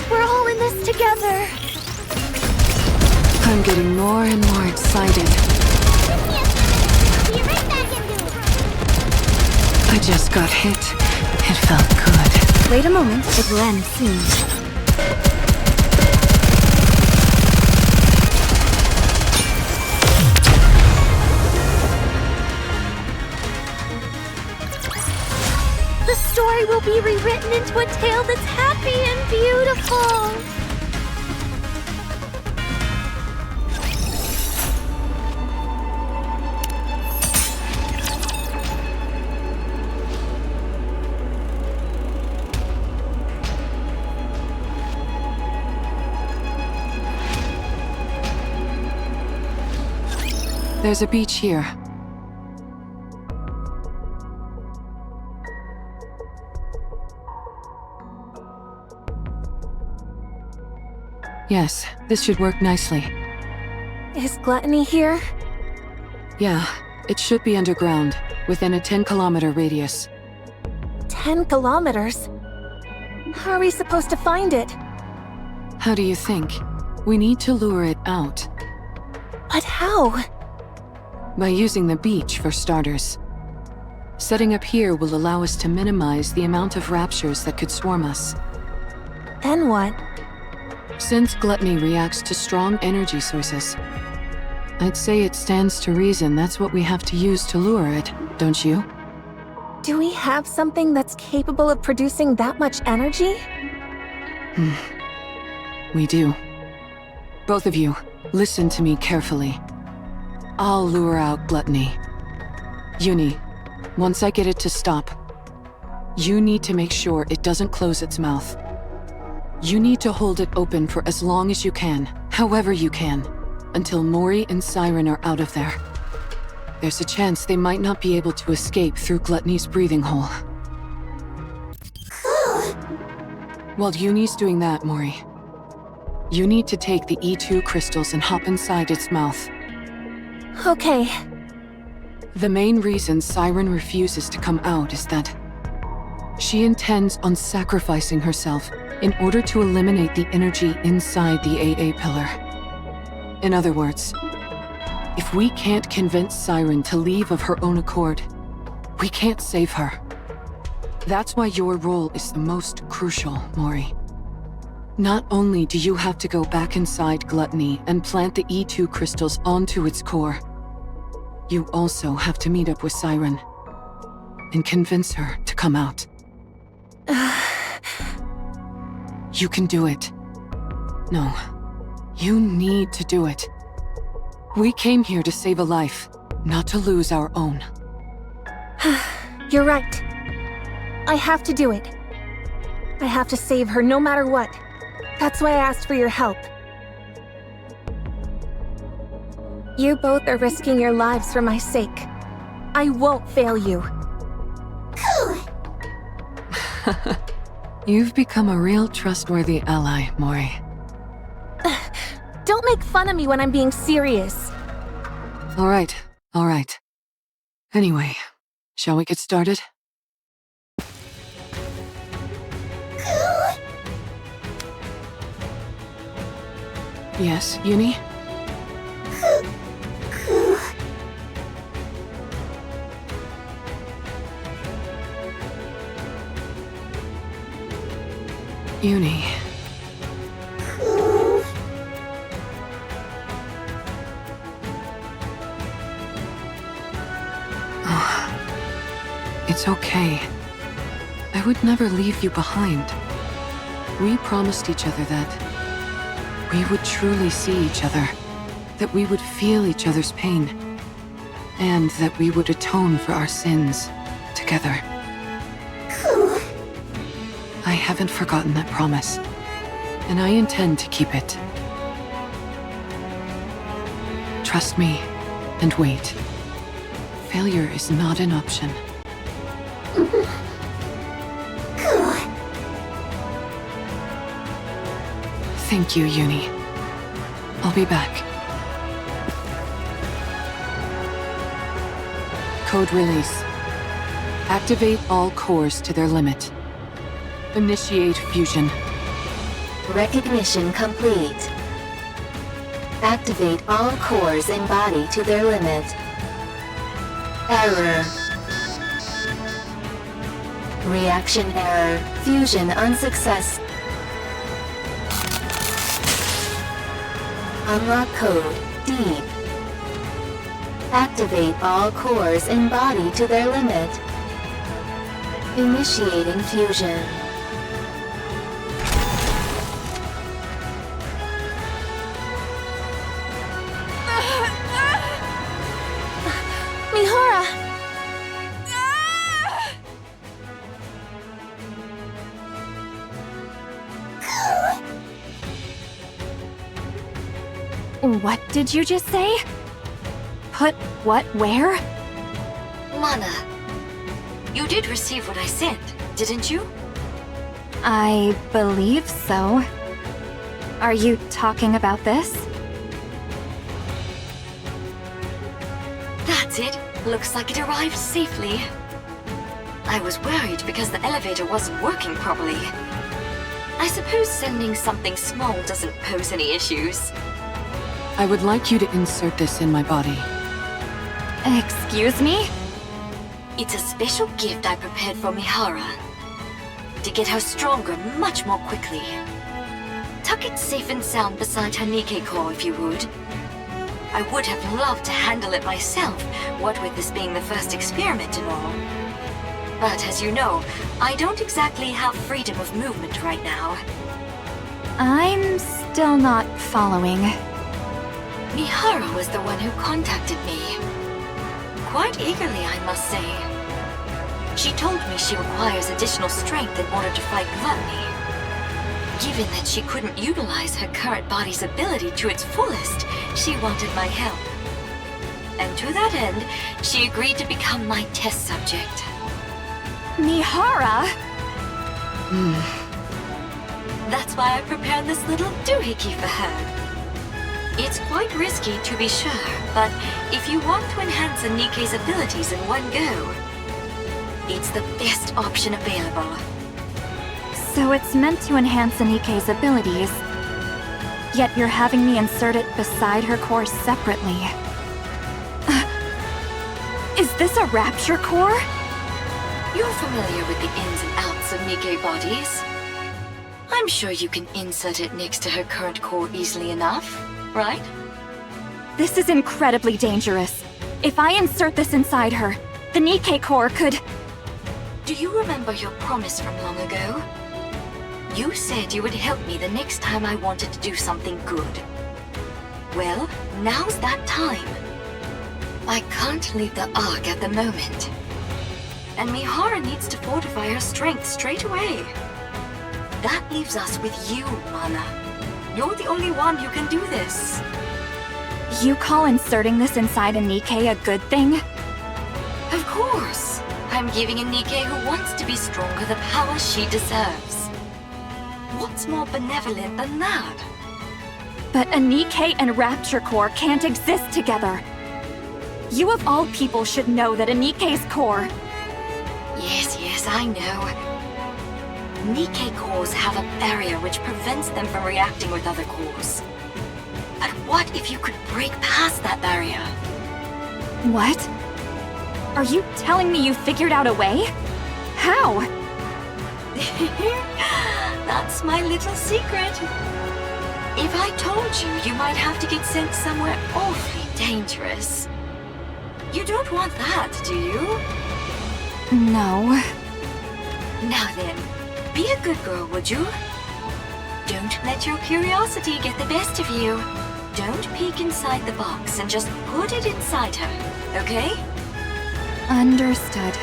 A: We're all in this together.
D: I'm getting more and more excited.
C: Be right back into it.
D: I just got hit. It felt good.
B: Wait a moment, it will end soon.
A: The story will be rewritten into a tale that's happy and beautiful.
D: There's a beach here. Yes, this should work nicely.
F: Is Gluttony here?
D: Yeah, it should be underground, within a 10-kilometer radius.
F: 10 kilometers? How are we supposed to find it?
D: How do you think? We need to lure it out.
F: But how?
D: By using the beach, for starters. Setting up here will allow us to minimize the amount of raptures that could swarm us.
F: Then what?
D: Since Gluttony reacts to strong energy sources, I'd say it stands to reason that's what we have to use to lure it, don't you?
F: Do we have something that's capable of producing that much energy?
D: We do. Both of you, listen to me carefully. I'll lure out Gluttony. Yuni, once I get it to stop, you need to make sure it doesn't close its mouth. You need to hold it open for as long as you can, however you can, until Mori and Siren are out of there. There's a chance they might not be able to escape through Gluttony's breathing hole. While Yuni's doing that, Mori, you need to take the E2 crystals and hop inside its mouth.
F: Okay.
D: The main reason Siren refuses to come out is that she intends on sacrificing herself in order to eliminate the energy inside the AA pillar. In other words, if we can't convince Siren to leave of her own accord, we can't save her. That's why your role is the most crucial, Mori. Not only do you have to go back inside Gluttony and plant the E2 crystals onto its core, you also have to meet up with Siren and convince her to come out. You can do it. No, you need to do it. We came here to save a life, not to lose our own.
F: You're right. I have to do it. I have to save her no matter what. That's why I asked for your help. You both are risking your lives for my sake. I won't fail you.
D: You've become a real trustworthy ally, Mori.
F: Don't make fun of me when I'm being serious.
D: All right. Anyway, shall we get started? Yes, Yuni? Yuni. It's okay. I would never leave you behind. We promised each other that we would truly see each other, that we would feel each other's pain, and that we would atone for our sins together. I haven't forgotten that promise, and I intend to keep it. Trust me, and wait. Failure is not an option. Thank you, Yuni. I'll be back. Code release. Activate all cores to their limit. Initiate fusion.
H: Recognition complete. Activate all cores in body to their limit. Error. Reaction error. Fusion unsuccessful. Unlock code D.E.E.P. Activate all cores in body to their limit. Initiating fusion.
F: Mihara!
B: What did you just say? Put what where?
G: Mana, you did receive what I sent, didn't you?
B: I believe so. Are you talking about this?
G: That's it. Looks like it arrived safely. I was worried because the elevator wasn't working properly. I suppose sending something small doesn't pose any issues.
D: I would like you to insert this in my body.
B: Excuse me?
G: It's a special gift I prepared for Mihara. To get her stronger much more quickly. Tuck it safe and sound beside her Nikke core if you would. I would have loved to handle it myself, what with this being the first experiment and all. But as you know, I don't exactly have freedom of movement right now.
B: I'm still not following.
G: Mihara was the one who contacted me. Quite eagerly, I must say. She told me she requires additional strength in order to fight gluttony. Given that she couldn't utilize her current body's ability to its fullest, she wanted my help. And to that end, she agreed to become my test subject.
B: Mihara?
G: That's why I prepared this little doohickey for her. It's quite risky to be sure, but if you want to enhance a Nikke's abilities in one go, it's the best option available.
B: So it's meant to enhance Nikke's abilities, yet you're having me insert it beside her core separately. Is this a rapture core?
G: You're familiar with the ins and outs of Nikke bodies. I'm sure you can insert it next to her current core easily enough, right?
B: This is incredibly dangerous. If I insert this inside her, the Nikke core could...
G: Do you remember your promise from long ago? You said you would help me the next time I wanted to do something good. Well, now's that time. I can't leave the Ark at the moment. And Mihara needs to fortify her strength straight away. That leaves us with you, Mana. You're the only one who can do this.
B: You call inserting this inside a Nikke a good thing?
G: Of course. I'm giving a Nikke who wants to be stronger the power she deserves. What's more benevolent than that?
B: But a Nikke and Rapture Core can't exist together. You of all people should know that a Nikke's core...
G: Yes, I know. Nikke cores have a barrier which prevents them from reacting with other cores. But what if you could break past that barrier?
B: What? Are you telling me you figured out a way? How?
G: That's my little secret. If I told you, you might have to get sent somewhere awfully dangerous. You don't want that, do you?
B: No.
G: Now then, be a good girl, would you? Don't let your curiosity get the best of you. Don't peek inside the box and just put it inside her, okay?
B: Understood.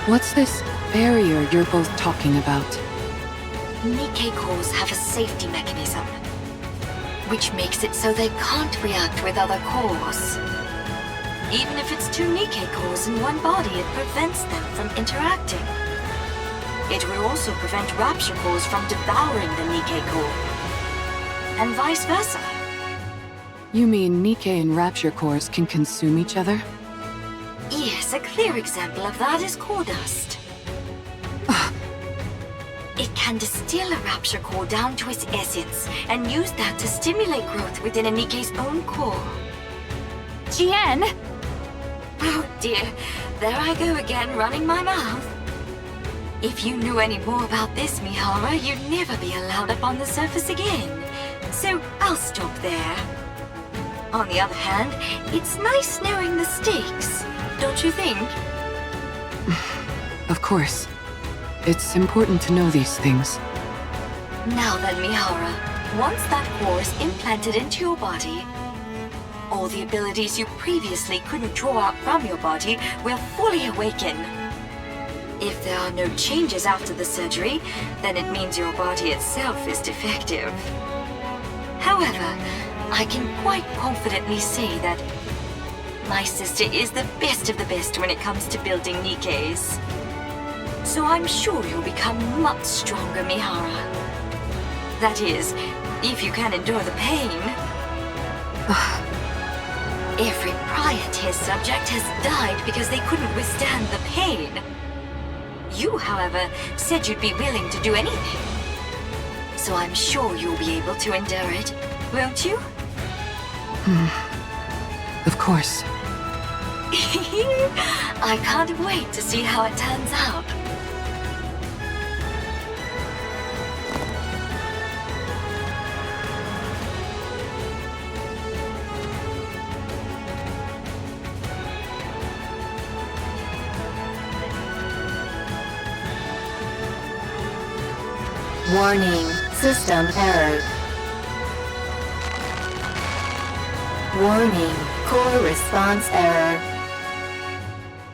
D: What's this barrier you're both talking about?
G: Nikke cores have a safety mechanism, which makes it so they can't react with other cores. Even if it's two Nikke cores in one body, it prevents them from interacting. It will also prevent rapture cores from devouring the Nikke core, and vice versa.
D: You mean Nikke and Rapture cores can consume each other?
G: Yes, a clear example of that is core dust. It can distill a rapture core down to its essence and use that to stimulate growth within a Nikke's own core.
B: Jien!
G: Oh dear, there I go again, running my mouth. If you knew any more about this, Mihara, you'd never be allowed up on the surface again. So I'll stop there. On the other hand, it's nice knowing the stakes, don't you think?
D: Of course. It's important to know these things.
G: Now then, Mihara, once that core is implanted into your body, all the abilities you previously couldn't draw out from your body will fully awaken. If there are no changes after the surgery, then it means your body itself is defective. However, I can quite confidently say that my sister is the best of the best when it comes to building Nikkes. So I'm sure you'll become much stronger, Mihara. That is, if you can endure the pain. Every prior test subject has died because they couldn't withstand the pain. You, however, said you'd be willing to do anything. So I'm sure you'll be able to endure it, won't you?
D: Of course.
G: I can't wait to see how it turns out.
H: Warning, system error. Warning, core response error.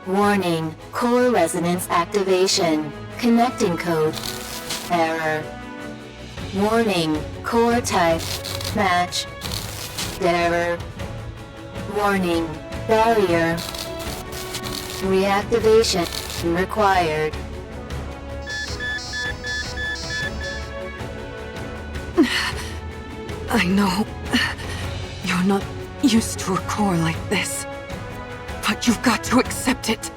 H: Warning, core resonance activation. Connecting code. Error. Warning, core type. Match. Error. Warning, barrier. Reactivation required.
D: I know you're not used to a core like this, but you've got to accept it.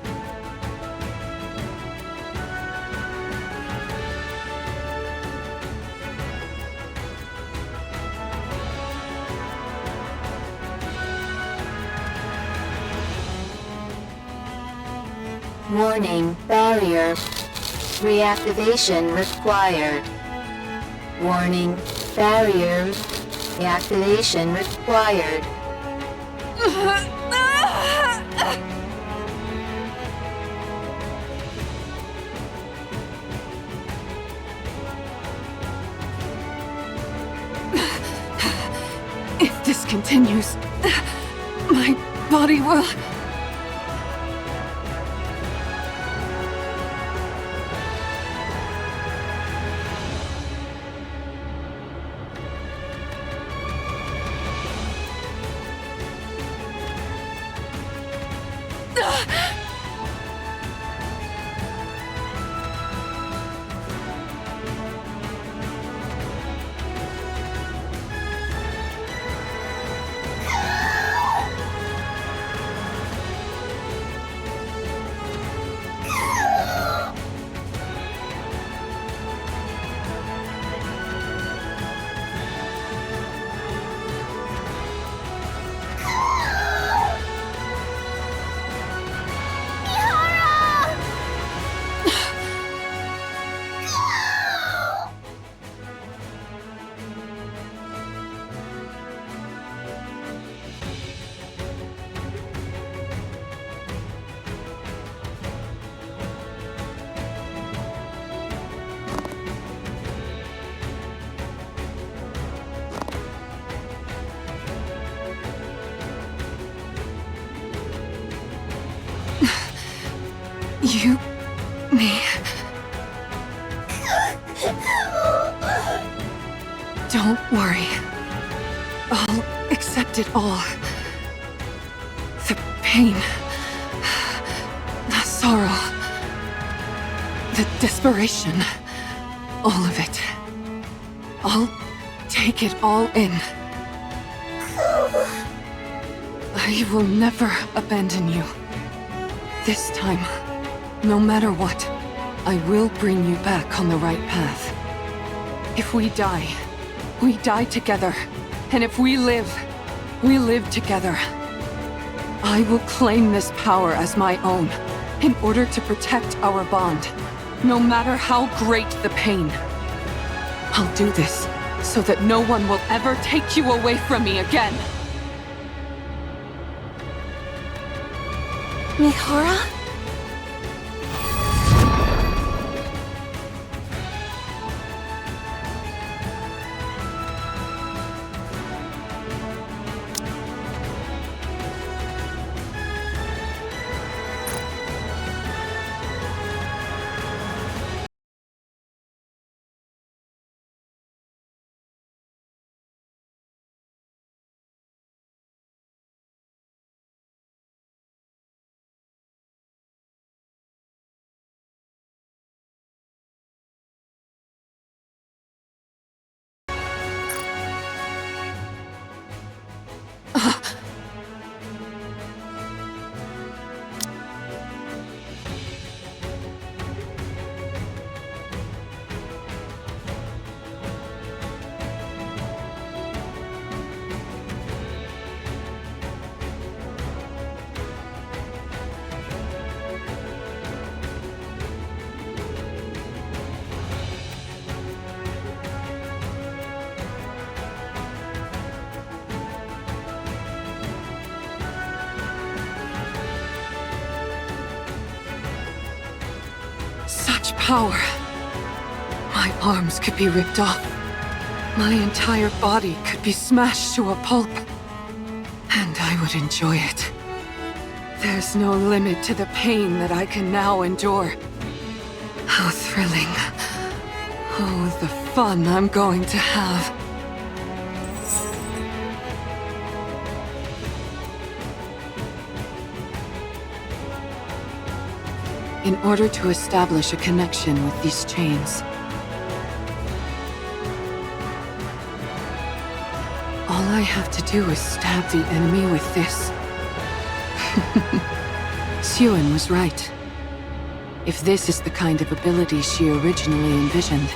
H: Warning, barrier. Reactivation required. Warning, barrier. Reactivation required.
D: If this continues, my body will... Me. Don't worry. I'll accept it all. The pain. The sorrow. The desperation. All of it. I'll take it all in. I will never abandon you. This time, no matter what, I will bring you back on the right path. If we die together. And if we live together. I will claim this power as my own, in order to protect our bond, no matter how great the pain. I'll do this, so that no one will ever take you away from me again.
F: Mihara?
D: Power. My arms could be ripped off. My entire body could be smashed to a pulp. And I would enjoy it. There's no limit to the pain that I can now endure. How thrilling. Oh, the fun I'm going to have. In order to establish a connection with these chains, all I have to do is stab the enemy with this. Jien was right. If this is the kind of ability she originally envisioned,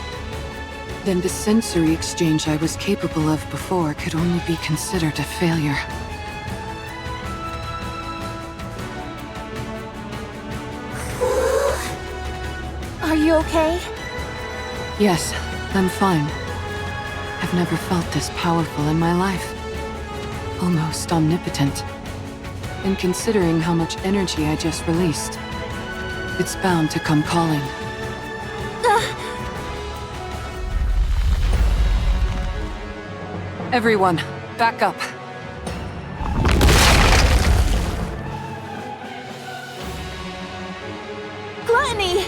D: then the sensory exchange I was capable of before could only be considered a failure.
F: Are you okay?
D: Yes, I'm fine. I've never felt this powerful in my life. Almost omnipotent. And considering how much energy I just released, it's bound to come calling. Everyone, back up.
F: Gluttony!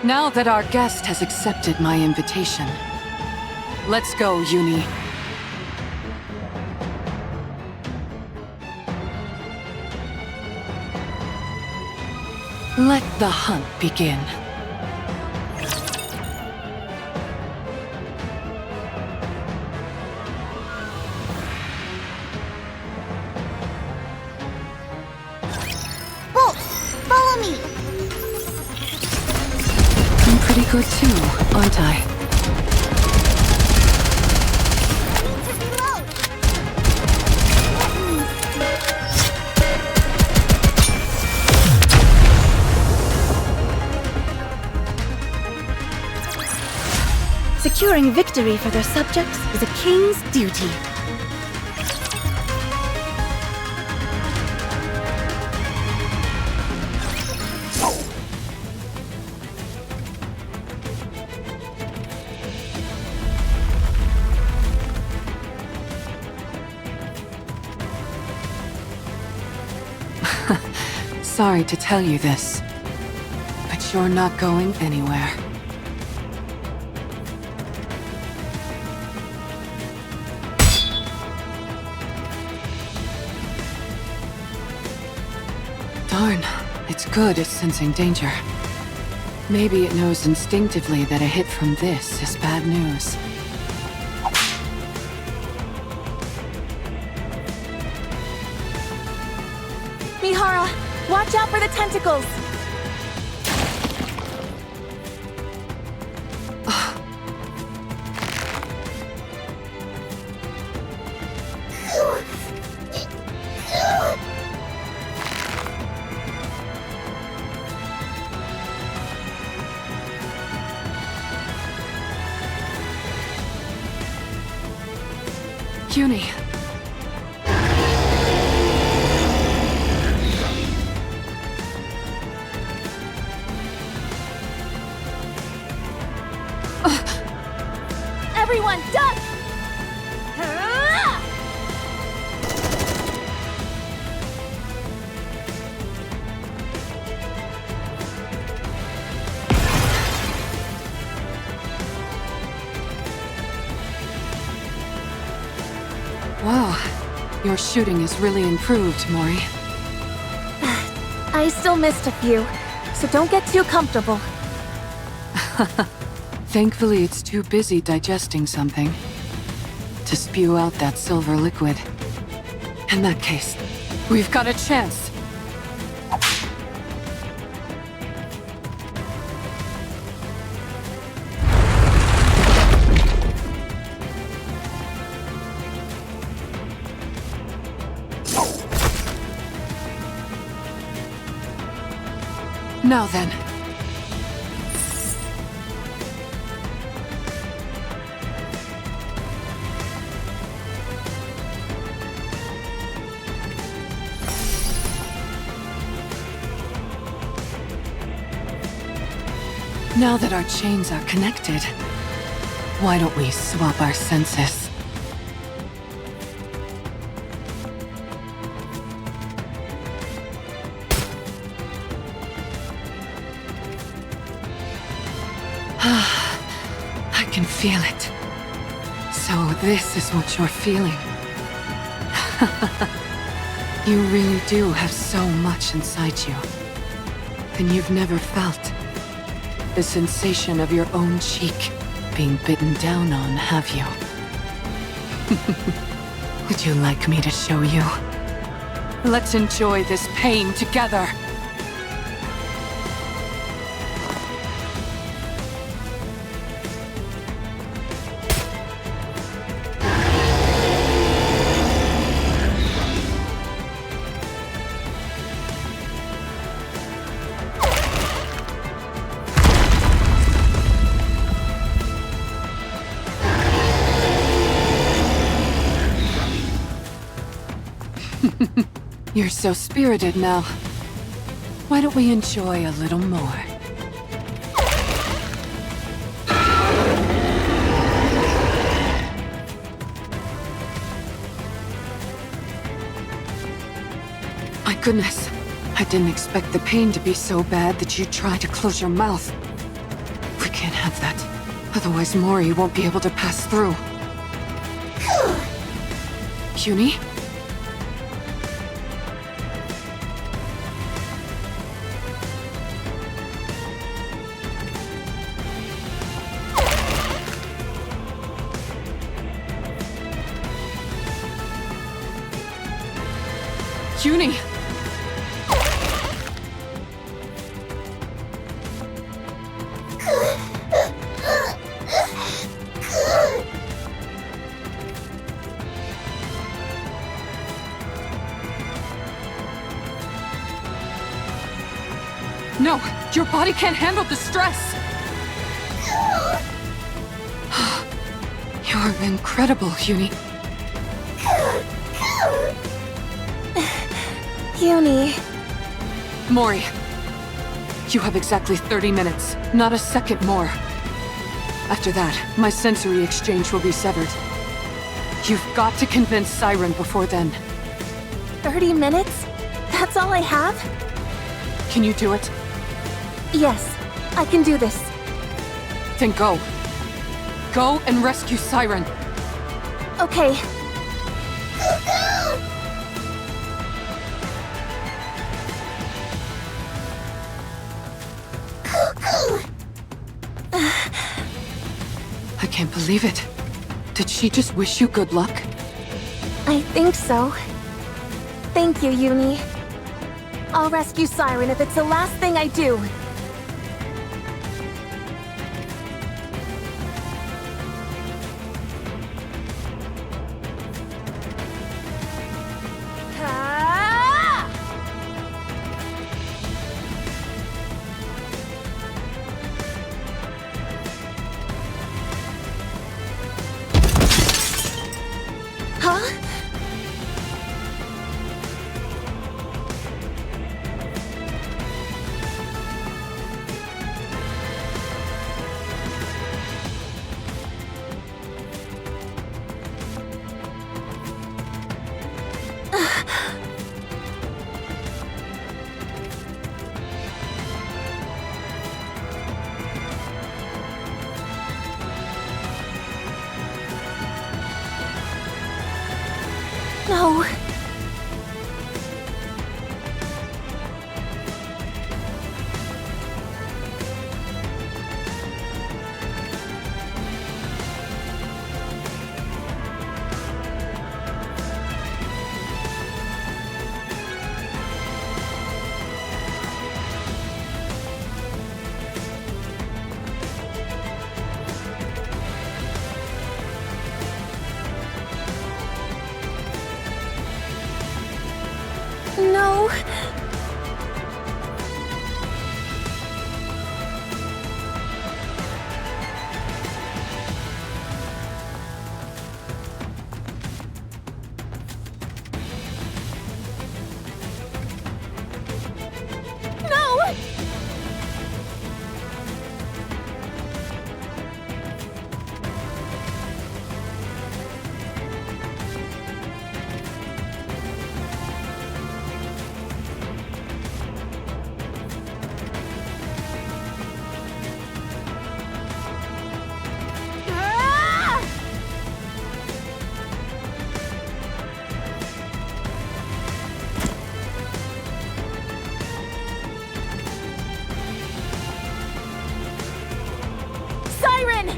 D: Now that our guest has accepted my invitation, let's go, Yuni. Let the hunt begin.
C: Bolt, follow me!
D: I'm pretty good too, aren't I?
C: Need to reload!
F: Securing victory for their subjects is a king's duty.
D: Sorry to tell you this, but you're not going anywhere. Darn, it's good at sensing danger. Maybe it knows instinctively that a hit from this is bad news.
F: Mihara, watch out for the tentacles!
D: Yuni.
F: Everyone, duck!
D: Wow, your shooting is really improved, Mori.
F: I still missed a few, so don't get too comfortable.
D: Thankfully, it's too busy digesting something to spew out that silver liquid. In that case, we've got a chance. Now then. Now that our chains are connected, why don't we swap our senses? I can feel it. So this is what you're feeling. You really do have so much inside you. And you've never felt the sensation of your own cheek being bitten down on, have you? Would you like me to show you? Let's enjoy this pain together. You're so spirited now. Why don't we enjoy a little more? My goodness, I didn't expect the pain to be so bad that you'd try to close your mouth. We can't have that. Otherwise Mori won't be able to pass through. Yuni? Yuni! No! Your body can't handle the stress! You're incredible, Yuni.
F: Yuni.
D: Mori, you have exactly 30 minutes, not a second more. After that, my sensory exchange will be severed. You've got to convince Siren before then.
F: 30 minutes? That's all I have?
D: Can you do it?
F: Yes, I can do this.
D: Then go. Go and rescue Siren.
F: Okay.
D: I can't believe it. Did she just wish you good luck?
F: I think so. Thank you, Yuni. I'll rescue Siren if it's the last thing I do. Huh? No. No. No! Siren!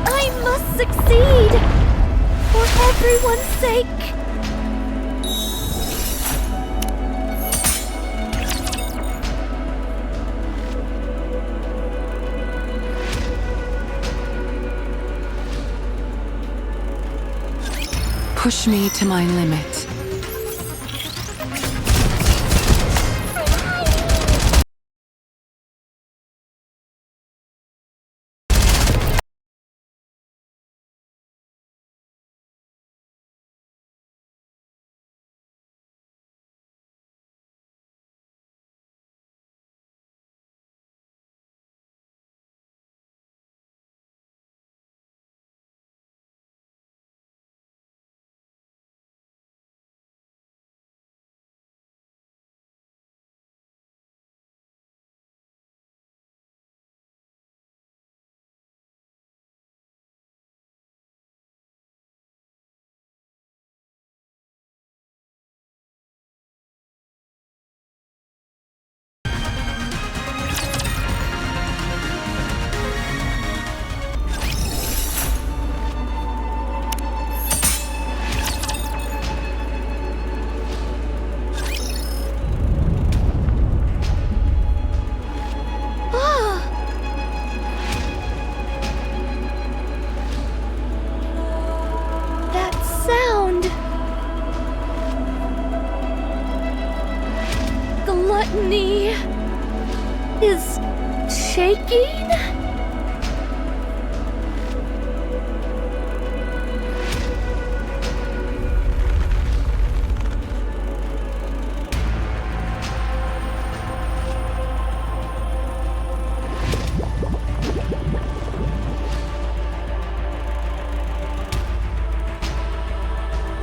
A: I must succeed! For everyone's sake!
D: Push me to my limit.
A: is shaking?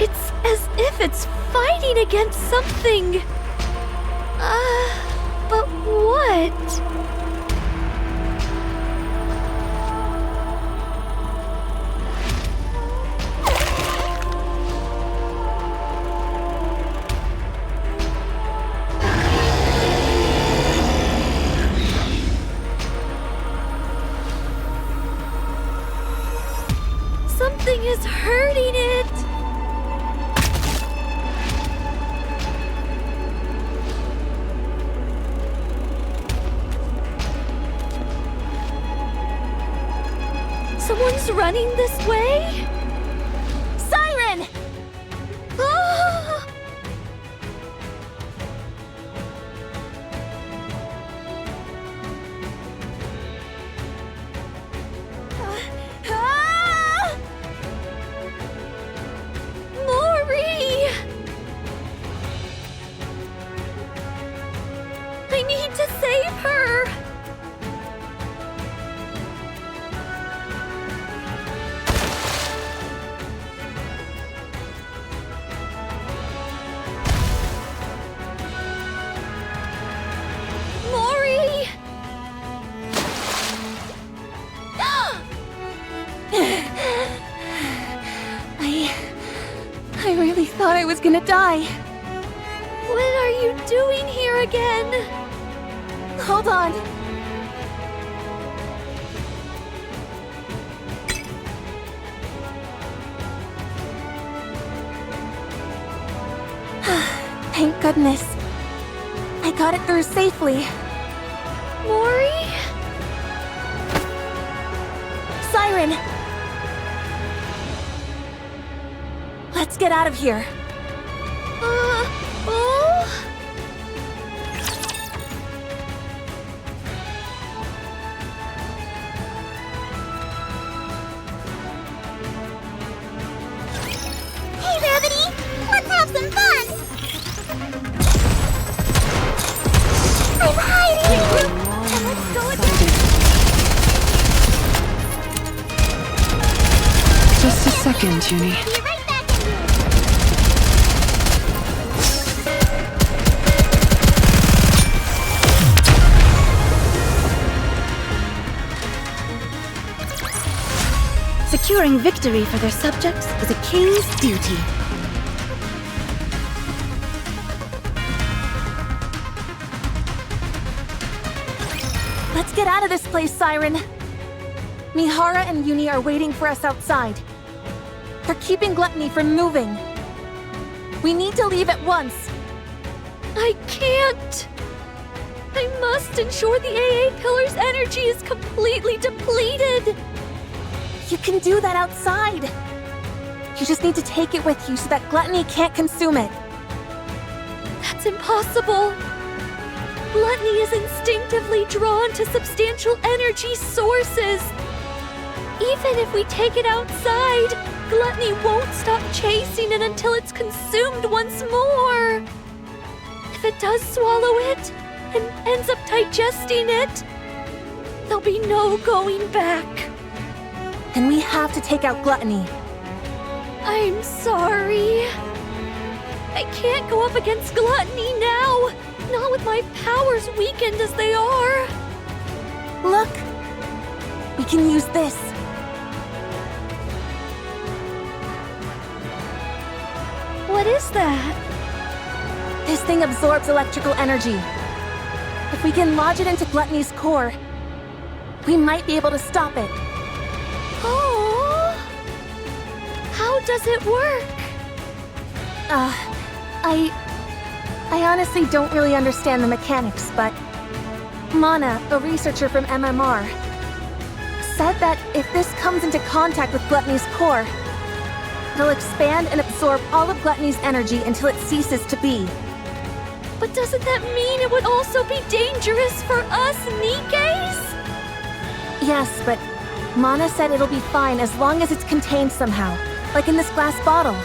A: It's as if it's fighting against something. But what? Something is hurting it. Someone's running this way?
F: Siren!
A: Ah!
F: Ah!
A: Mori! I need to save her! Mori!
F: I really thought I was gonna die.
A: What are you doing here again?
F: Hold on. Thank goodness. I got it through safely.
A: Mori?
F: Siren! Let's get out of here.
A: Oh?
C: Hey, Rabbity! Let's have some fun! I'm hiding!
A: Let's go again!
D: Just a second, Yuni.
C: Be right back in here!
I: Securing victory for their subjects is a king's duty.
F: Let's get out of this place, Siren. Mihara and Yuni are waiting for us outside. They're keeping Gluttony from moving. We need to leave at once.
A: I can't! I must ensure the AA Pillar's energy is completely depleted!
F: You can do that outside. You just need to take it with you so that Gluttony can't consume it.
A: That's impossible! Gluttony is instinctively drawn to substantial energy sources! Even if we take it outside, Gluttony won't stop chasing it until it's consumed once more! If it does swallow it, and ends up digesting it, there'll be no going back.
F: Then we have to take out Gluttony.
A: I'm sorry. I can't go up against Gluttony now, not with my powers weakened as they are.
F: Look! We can use this.
A: What is that?
F: This thing absorbs electrical energy. If we can lodge it into Gluttony's core, we might be able to stop it.
A: Oh! How does it work?
F: I honestly don't really understand the mechanics, but Mana, a researcher from MMR, said that if this comes into contact with Gluttony's core, it'll expand and absorb all of Gluttony's energy until it ceases to be.
A: But doesn't that mean it would also be dangerous for us Nikkes?
F: Yes, but Mana said it'll be fine as long as it's contained somehow, like in this glass bottle.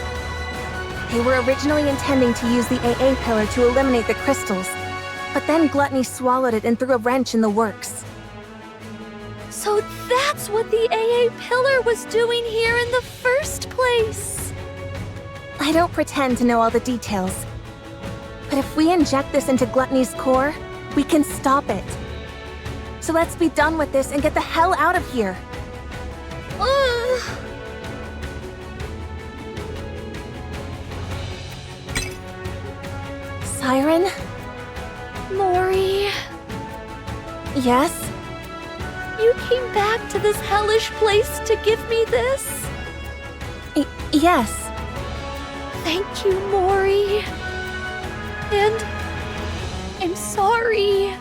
F: They were originally intending to use the AA pillar to eliminate the crystals, but then Gluttony swallowed it and threw a wrench in the works.
A: So that's what the AA pillar was doing here in the first place.
F: I don't pretend to know all the details, but if we inject this into Gluttony's core, we can stop it. So let's be done with this and get the hell out of here. Siren?
A: Mori,
F: Yes?
A: you came back to this hellish place to give me this?
F: Yes.
A: Thank you, Mori. And I'm sorry.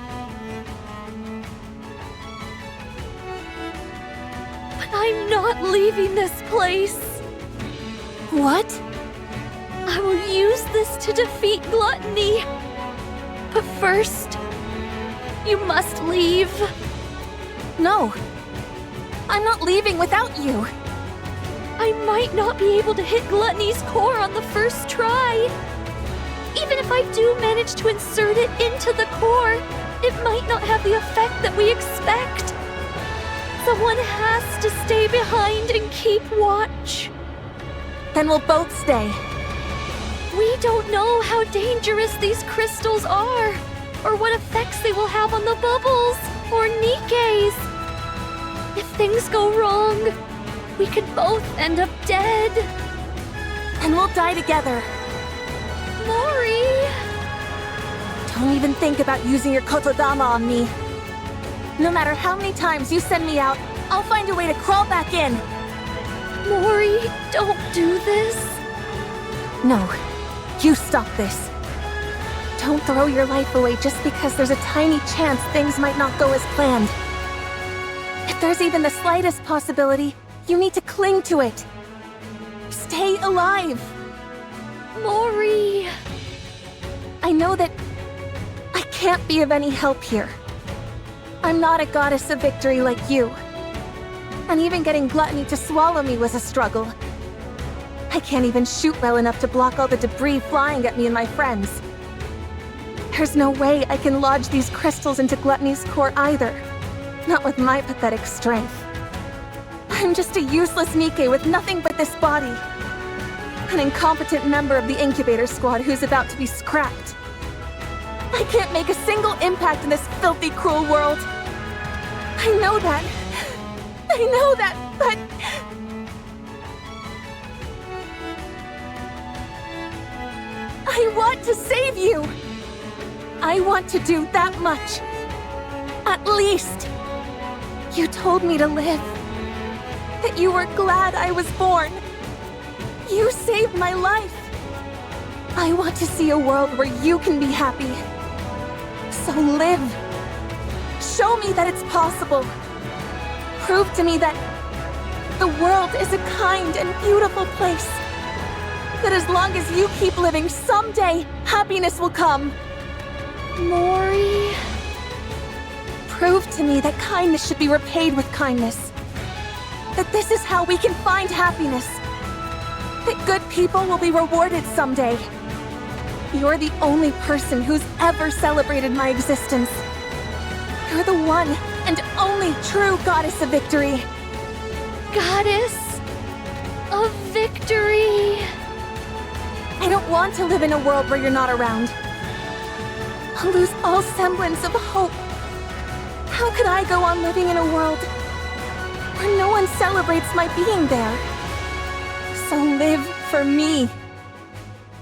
A: But I'm not leaving this place.
F: What?
A: I will use this to defeat Gluttony. But first, you must leave.
F: No. I'm not leaving without you.
A: I might not be able to hit Gluttony's core on the first try. Even if I do manage to insert it into the core, it might not have the effect that we expect. Someone has to stay behind and keep watch.
F: Then we'll both stay.
A: We don't know how dangerous these crystals are, or what effects they will have on the bubbles, or Nikkes. If things go wrong, we could both end up dead.
F: And we'll die together.
A: Mori!
F: Don't even think about using your Kotodama on me. No matter how many times you send me out, I'll find a way to crawl back in.
A: Mori, don't do this.
F: No, you stop this. Don't throw your life away just because there's a tiny chance things might not go as planned. If there's even the slightest possibility, you need to cling to it. Stay alive.
A: Mori!
F: I know that I can't be of any help here. I'm not a goddess of victory like you. And even getting Gluttony to swallow me was a struggle. I can't even shoot well enough to block all the debris flying at me and my friends. There's no way I can lodge these crystals into Gluttony's core either. Not with my pathetic strength. I'm just a useless Nikke with nothing but this body. An incompetent member of the incubator squad who's about to be scrapped. I can't make a single impact in this filthy, cruel world. I know that. But... I want to save you! I want to do that much. At least. You told me to live. That you were glad I was born. You saved my life. I want to see a world where you can be happy. So live. Show me that it's possible. Prove to me that the world is a kind and beautiful place. That as long as you keep living, someday happiness will come.
A: Mori...
F: Prove to me that kindness should be repaid with kindness. That this is how we can find happiness. That good people will be rewarded someday. You're the only person who's ever celebrated my existence. You're the one and only true goddess of victory.
A: Goddess of victory.
F: I don't want to live in a world where you're not around. I'll lose all semblance of hope. How could I go on living in a world where no one celebrates my being there? So live for me.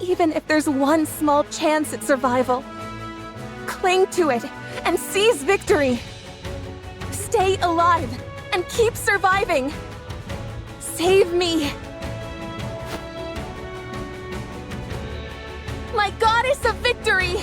F: Even if there's one small chance at survival. Cling to it and seize victory. Stay alive and keep surviving. Save me. My goddess of victory!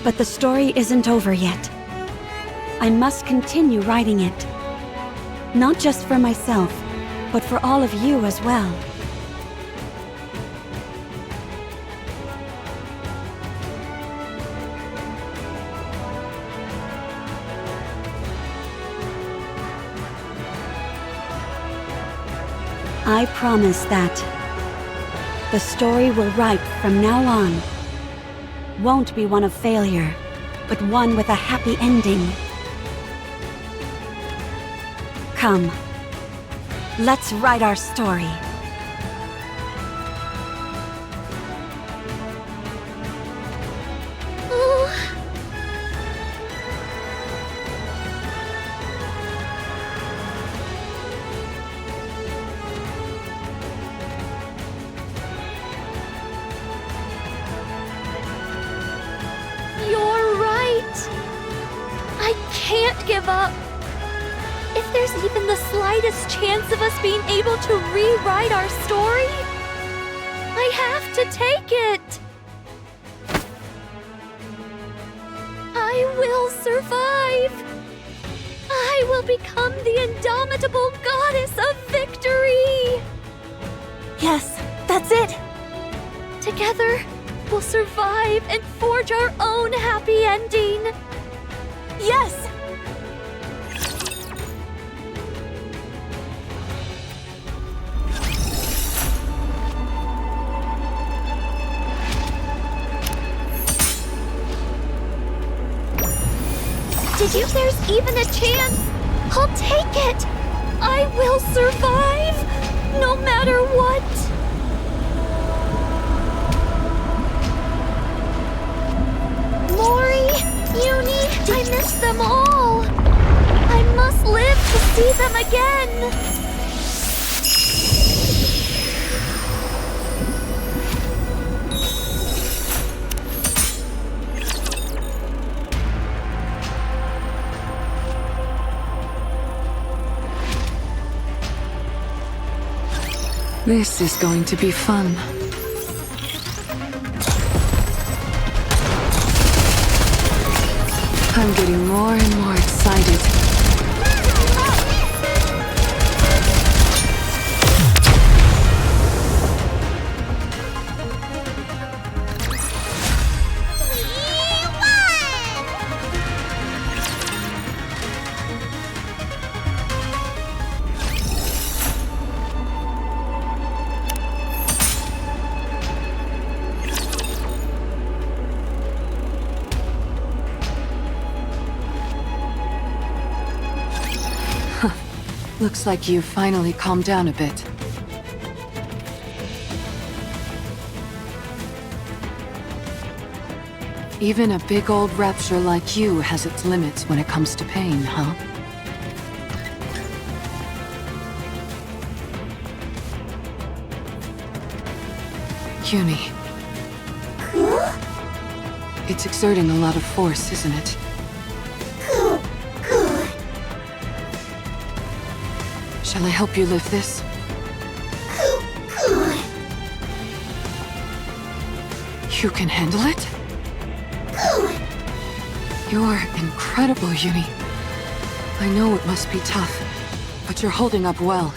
I: But the story isn't over yet. I must continue writing it. Not just for myself, but for all of you as well. I promise that the story we'll write from now on won't be one of failure, but one with a happy ending. Come, let's write our story.
A: Give up. If there's even the slightest chance of us being able to rewrite our story, I have to take it. I will survive. I will become the indomitable goddess of victory.
I: Yes, that's it.
A: Together, we'll survive and forge our own happy ending.
I: Yes!
A: Did you? There's even a chance. I'll take it. I will survive, no matter what. Mori, Yuni, I miss them all. I must live to see them again.
D: This is going to be fun. I'm getting more and more excited. Looks like you finally calmed down a bit. Even a big old rapture like you has its limits when it comes to pain, huh? Yuni. It's exerting a lot of force, isn't it? Shall I help you lift this? You can handle it? You're incredible, Yuni. I know it must be tough, but you're holding up well.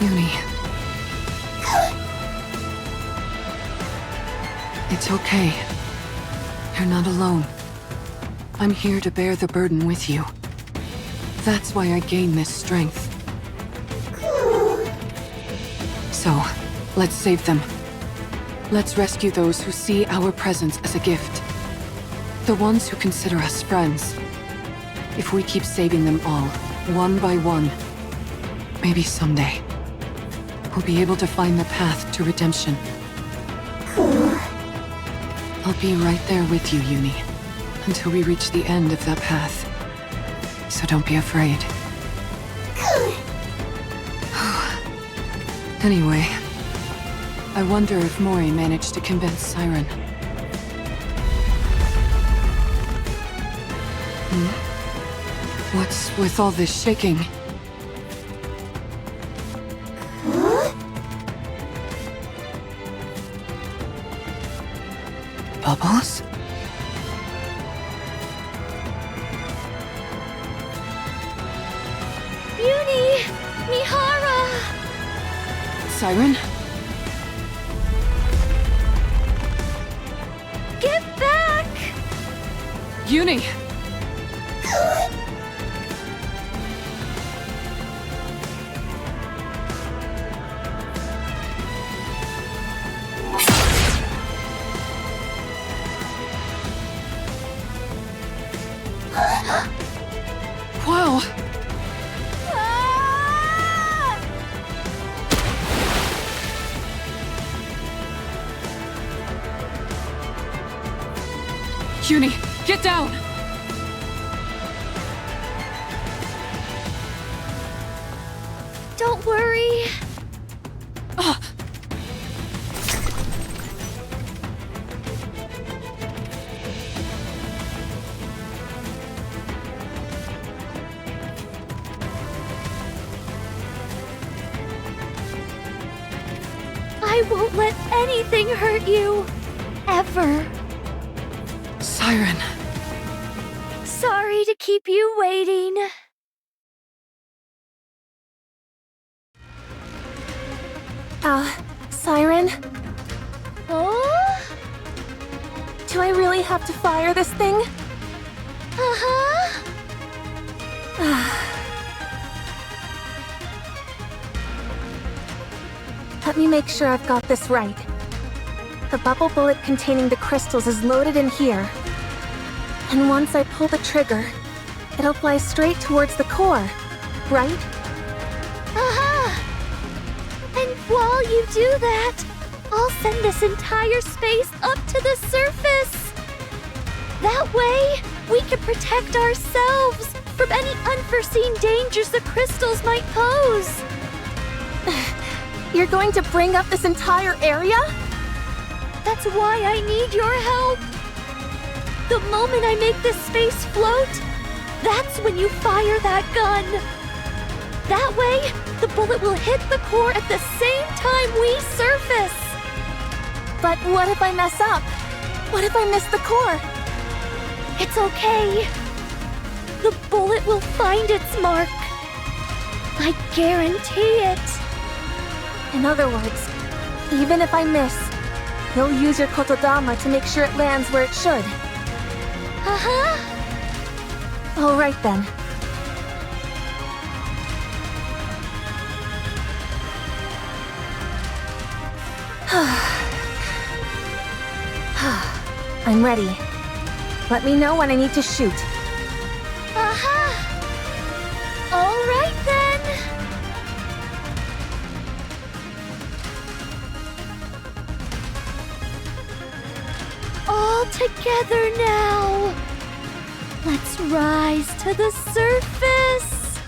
D: Yuni. It's okay. You're not alone. I'm here to bear the burden with you. That's why I gain this strength. So, let's save them. Let's rescue those who see our presence as a gift. The ones who consider us friends. If we keep saving them all, one by one, maybe someday, we'll be able to find the path to redemption. I'll be right there with you, Yuni, until we reach the end of that path. So don't be afraid. Anyway, I wonder if Mori managed to convince Siren. What's with all this shaking? Bubbles?
A: Yuni! Mihara!
D: Siren?
A: Get back!
D: Yuni! Wow! Yuni, get down!
A: Don't worry. I won't let anything hurt you. Ever.
D: Siren.
A: Sorry to keep you waiting.
F: Siren?
A: Oh?
F: Do I really have to fire this thing?
A: Uh-huh.
F: Let me make sure I've got this right. The bubble bullet containing the crystals is loaded in here. And once I pull the trigger, it'll fly straight towards the core, right?
A: Uh-huh. And while you do that, I'll send this entire space up to the surface. That way, we can protect ourselves from any unforeseen dangers the crystals might pose.
F: You're going to bring up this entire area?
A: That's why I need your help. The moment I make this space float, that's when you fire that gun. That way, the bullet will hit the core at the same time we surface.
F: But what if I mess up? What if I miss the core?
A: It's okay. The bullet will find its mark. I guarantee it.
F: In other words, even if I miss, you'll use your kotodama to make sure it lands where it should.
A: Uh-huh.
F: All right then. I'm ready. Let me know when I need to shoot.
A: Uh-huh. All right then. All together now. Let's rise to the surface.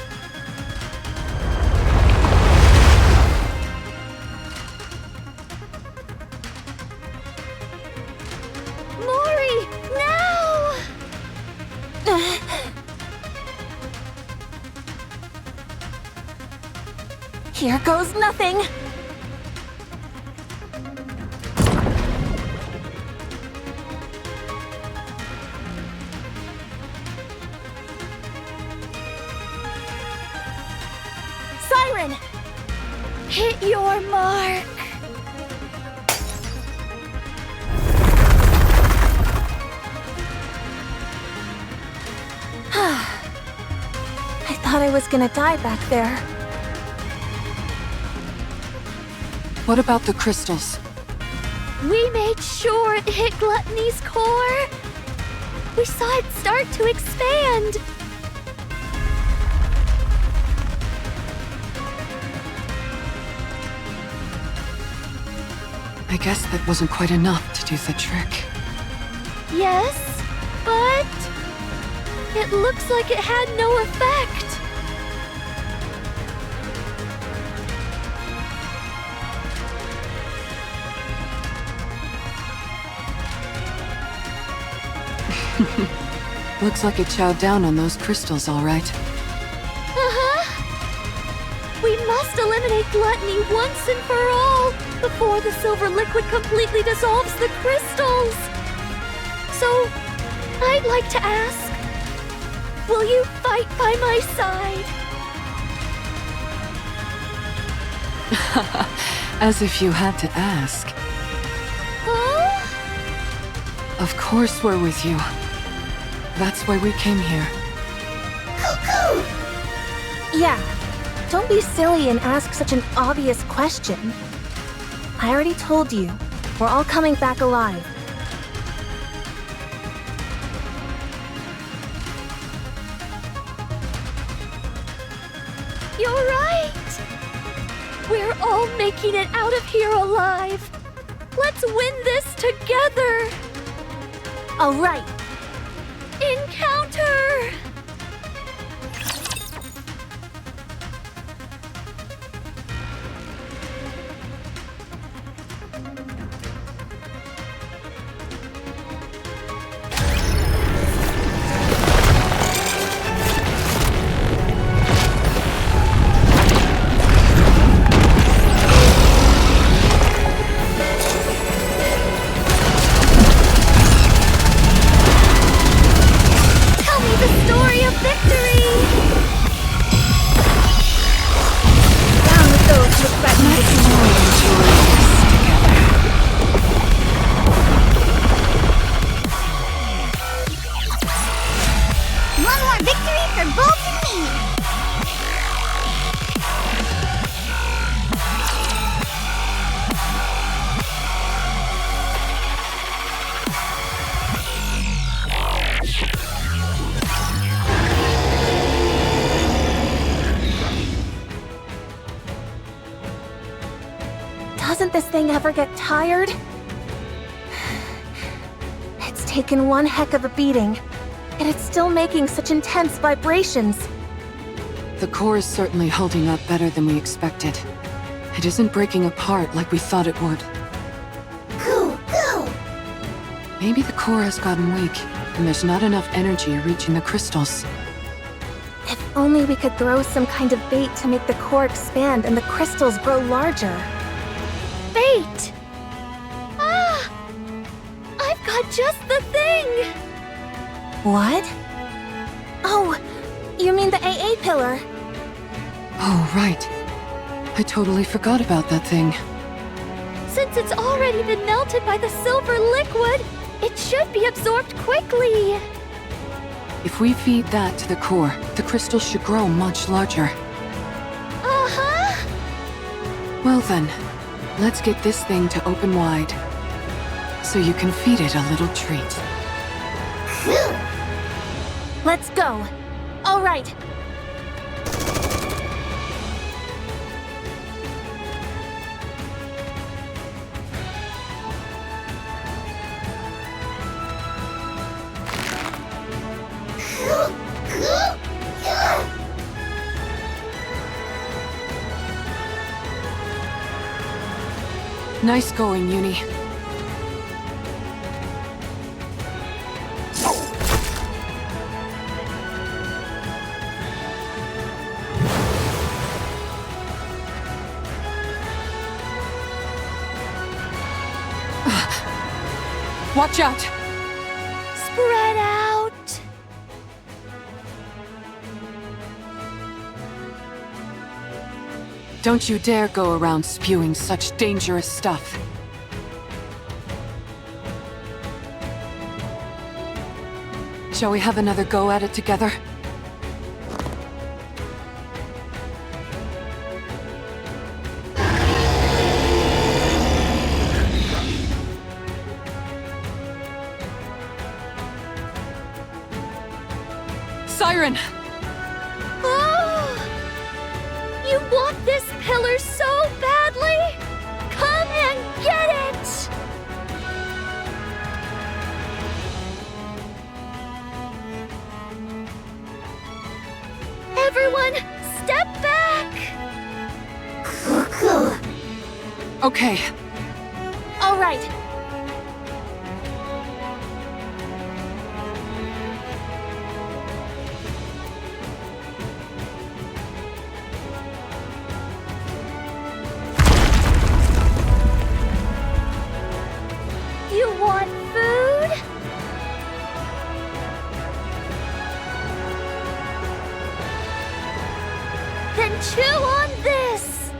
A: Mori, now!
F: Here goes nothing. Siren!
A: Hit your mark.
F: I thought I was gonna die back there.
D: What about the crystals?
A: We made sure it hit Gluttony's core. We saw it start to expand.
D: I guess that wasn't quite enough to do the trick.
A: Yes, but it looks like it had no effect.
D: Looks like it chowed down on those crystals, all right.
A: We must eliminate Gluttony once and for all before the silver liquid completely dissolves the crystals. So, I'd like to ask, will you fight by my side?
D: As if you had to ask.
A: Huh?
D: Of course we're with you. That's why we came here.
F: Yeah, don't be silly and ask such an obvious question. I already told you, we're all coming back alive.
A: You're right! We're all making it out of here alive! Let's win this together!
F: All right.
A: Encounter!
F: Doesn't this thing ever get tired? It's taken one heck of a beating, and it's still making such intense vibrations.
D: The core is certainly holding up better than we expected. It isn't breaking apart like we thought it would. Maybe the core has gotten weak, and there's not enough energy reaching the crystals.
F: If only we could throw some kind of bait to make the core expand and the crystals grow larger.
A: Bait! Ah! I've got just the thing!
F: What? Oh, you mean the AA pillar?
D: Oh, right. I totally forgot about that thing.
A: Since it's already been melted by the silver liquid, it should be absorbed quickly.
D: If we feed that to the core, the crystals should grow much larger.
A: Uh-huh!
D: Well then, let's get this thing to open wide, so you can feed it a little treat.
F: Let's go. All right.
D: Nice going, Yuni. Watch out!
A: Spread out!
D: Don't you dare go around spewing such dangerous stuff. Shall we have another go at it together? Siren!
A: Oh! You want this pillar so badly? Come and get it! Everyone, step back!
D: Okay,
F: All right.
A: You want food? Then chew on this!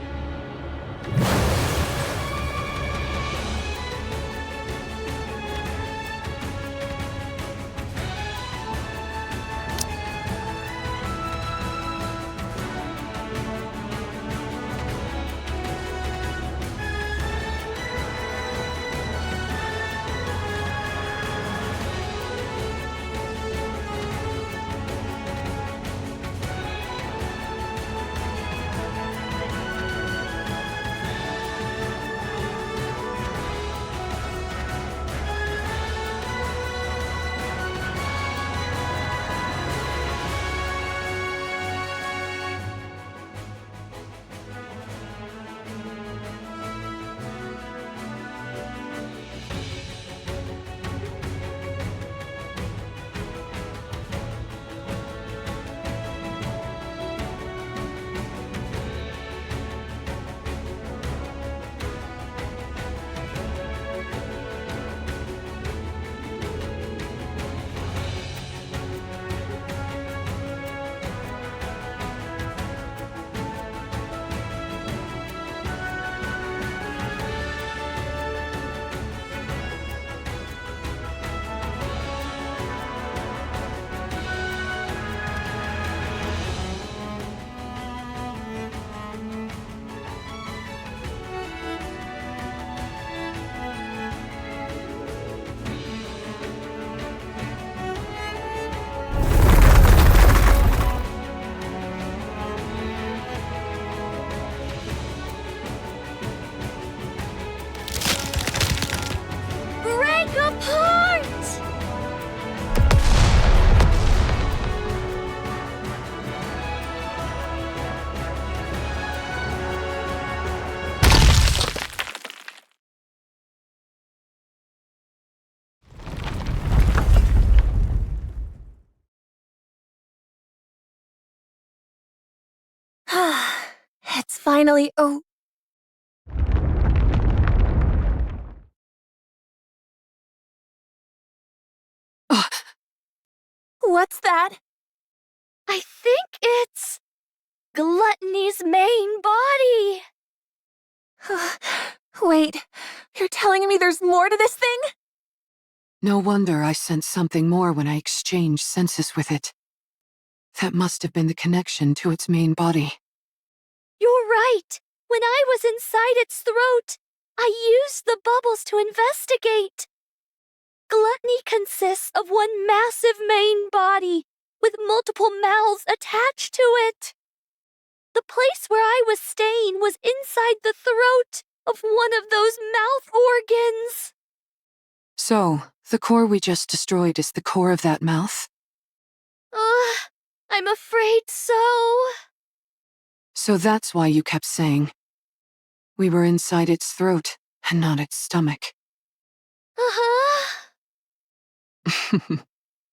A: Break apart!
F: It's finally What's that?
A: I think it's Gluttony's main body.
F: Wait, you're telling me there's more to this thing?
D: no wonder I sensed something more when I exchanged senses with it. That must have been the connection to its main body.
A: You're right. When I was inside its throat, I used the bubbles to investigate. Gluttony consists of one massive main body with multiple mouths attached to it. The place where I was staying was inside the throat of one of those mouth organs.
D: So, the core we just destroyed is the core of that mouth?
A: I'm afraid so.
D: So that's why you kept saying we were inside its throat and not its stomach.
A: Uh-huh.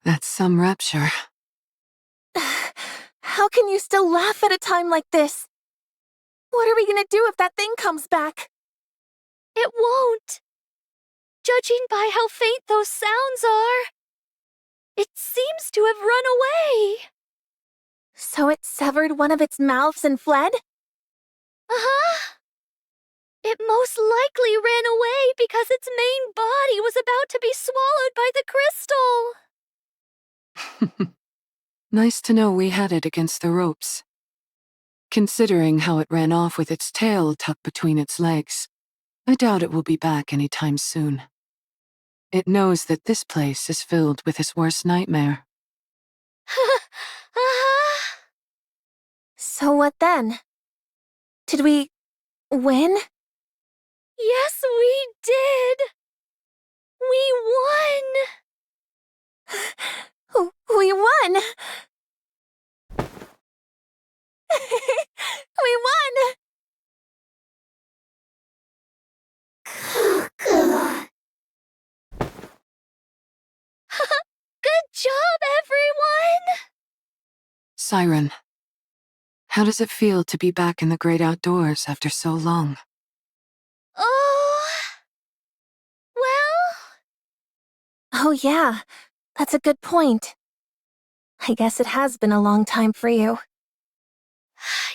D: That's some rapture.
F: How can you still laugh at a time like this? What are we gonna do if that thing comes back?
A: It won't. Judging by how faint those sounds are, it seems to have run away.
F: So it severed one of its mouths and fled?
A: Uh-huh. It most likely ran away because its main body was about to be swallowed by the crystal.
D: Nice to know we had it against the ropes. Considering how it ran off with its tail tucked between its legs, I doubt it will be back anytime soon. It knows that this place is filled with its worst nightmare.
F: So what then? Did we win?
A: Yes, we did! We won!
F: We won! We won!
A: Good job, everyone!
D: Siren, how does it feel to be back in the great outdoors after so long?
A: Oh... Well...
F: Oh yeah, that's a good point. I guess it has been a long time for you.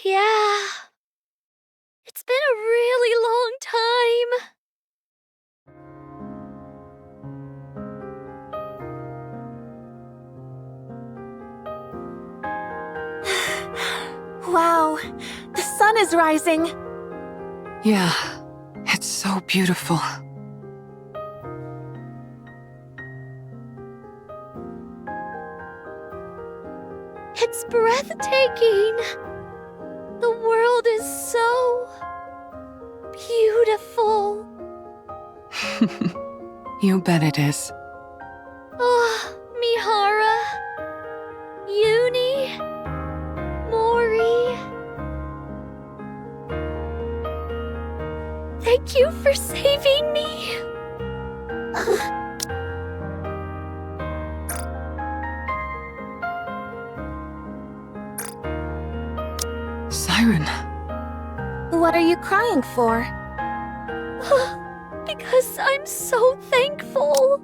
A: Yeah... It's been a really long time.
F: Wow, the sun is rising.
D: Yeah, it's so beautiful.
A: It's breathtaking. The world is so... beautiful.
D: You bet it is.
A: Oh, Mihara... Yuni... Mori... Thank you for saving me.
D: Siren.
F: What are you crying for?
A: Because I'm so thankful.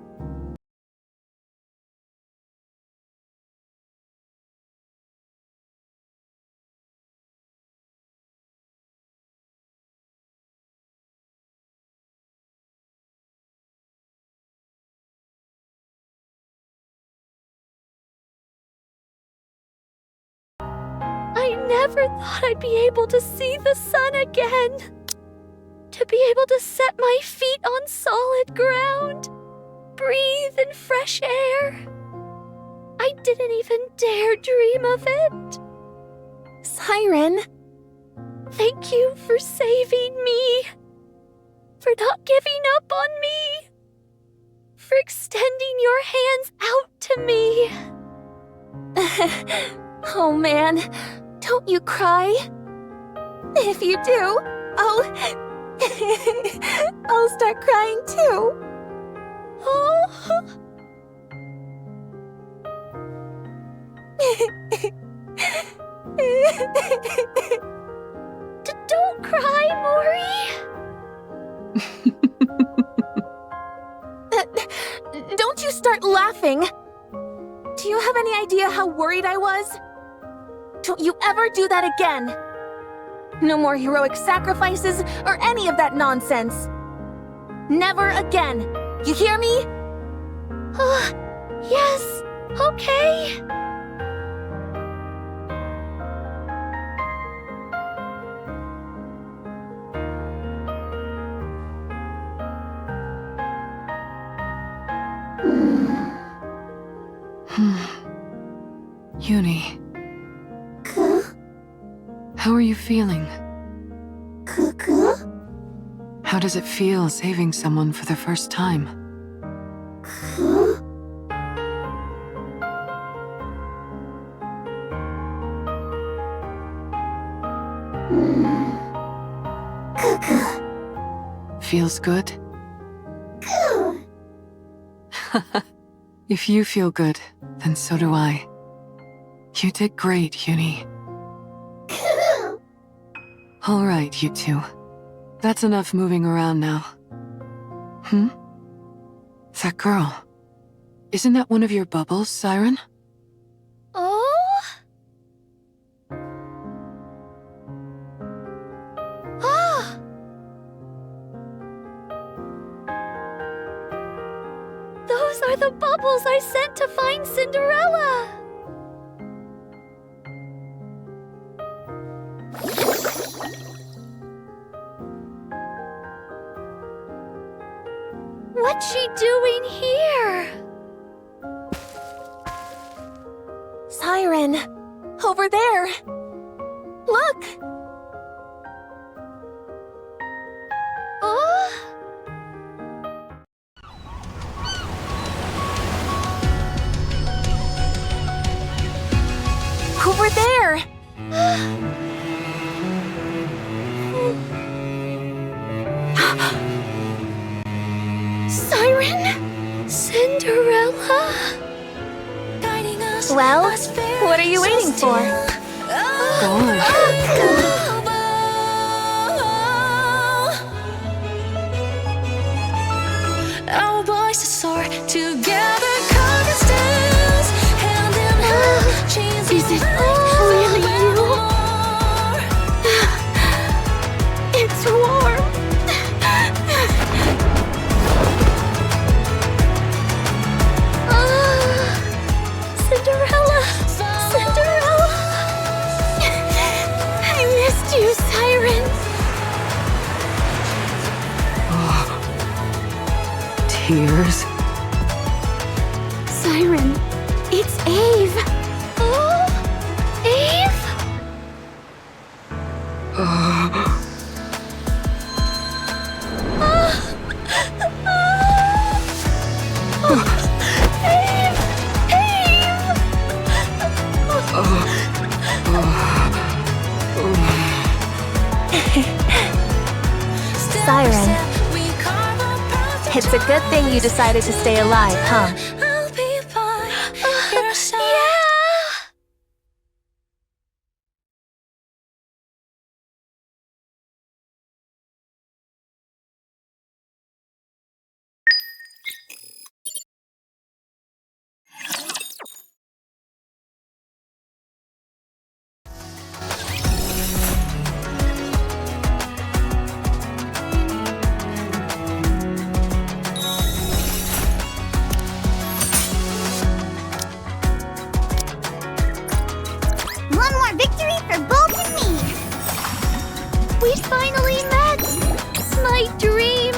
A: I never thought I'd be able to see the sun again. To be able to set my feet on solid ground. Breathe in fresh air. I didn't even dare dream of it.
F: Siren.
A: Thank you for saving me. For not giving up on me. For extending your hands out to me.
F: Oh man, don't you cry. If you do, I'll start crying too.
A: Oh. Don't cry, Mori.
F: Don't you start laughing. Do you have any idea how worried I was? Don't you ever do that again. No more heroic sacrifices or any of that nonsense. Never again. You hear me?
A: Yes. Okay.
D: Yuni. How are you feeling? How does it feel saving someone for the first time? Feels good? If you feel good, then so do I. You did great, Yuni. All right, you two. That's enough moving around now. That girl. Isn't that one of your bubbles, Siren?
A: Oh? Ah! Those are the bubbles I sent to find Cinderella! What's she doing here?
F: Siren, Over there! Look!
A: Oh!
F: Over there! Siren?
A: Cinderella?
F: Well, what are you waiting for?
J: Our voices soar together, carving stems, hand in hand, chains
F: Is it really you? It's warm.
A: Cinderella! Cinderella!
F: I missed you, Siren.
D: Tears.
F: Siren, it's Eve.
A: Oh! Eve?
F: Siren, it's a good thing you decided to stay alive, huh?
J: I'll be by your side.
C: One more victory for Bolt and me!
A: We finally met! My dream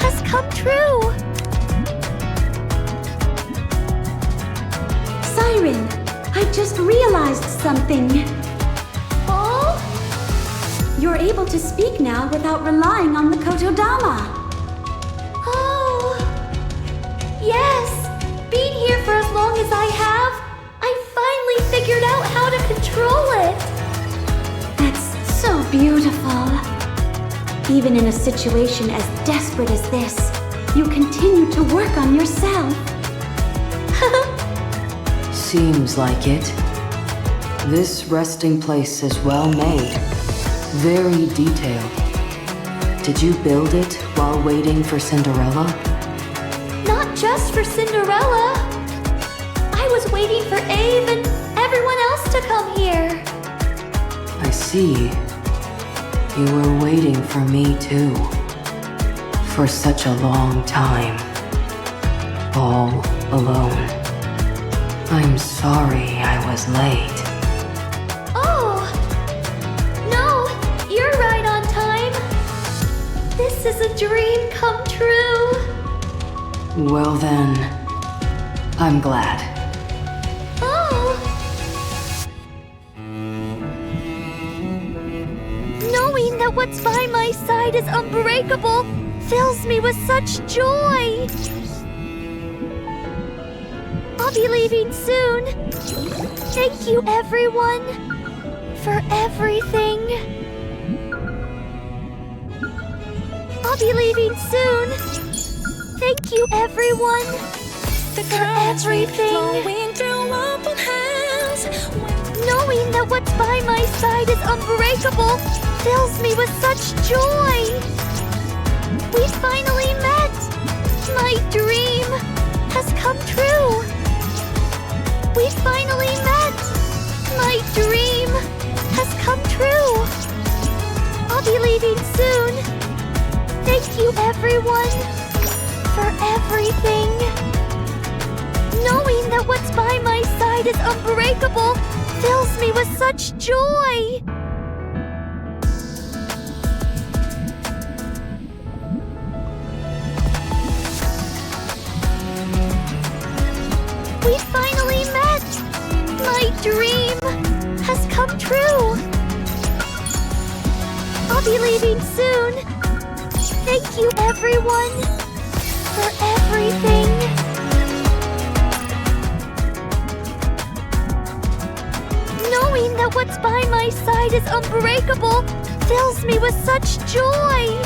A: has come true!
I: Siren, I just realized something.
A: Oh?
I: You're able to speak now without relying on the Kotodama.
A: Oh! Yes! Being here for as long as I have, I finally figured out how to control it!
I: That's so beautiful. Even in a situation as desperate as this, you continue to work on yourself.
D: Seems like it. This resting place is well made. Very detailed. Did you build it while waiting for Cinderella?
A: Not just for Cinderella! I was waiting for Eve and everyone else to come here!
D: I see. You were waiting for me too. For such a long time. All alone. I'm sorry I was late.
A: Oh! No, you're right on time! This is a dream come true!
D: Well then, I'm glad.
A: Oh! Knowing that what's by my side is unbreakable fills me with such joy! I'll be leaving soon. Thank you, everyone, for everything. I'll be leaving soon. Thank you, everyone, for everything.
J: Flowing through open hands.
A: Knowing that what's by my side is unbreakable fills me with such joy. We finally met. My dream has come true. We finally met. My dream has come true. I'll be leaving soon. Thank you, everyone, for everything. Knowing that what's by my side is unbreakable fills me with such joy. We finally met. My dream come true. I'll be leaving soon. Thank you, everyone, for everything. Knowing that what's by my side is unbreakable fills me with such joy.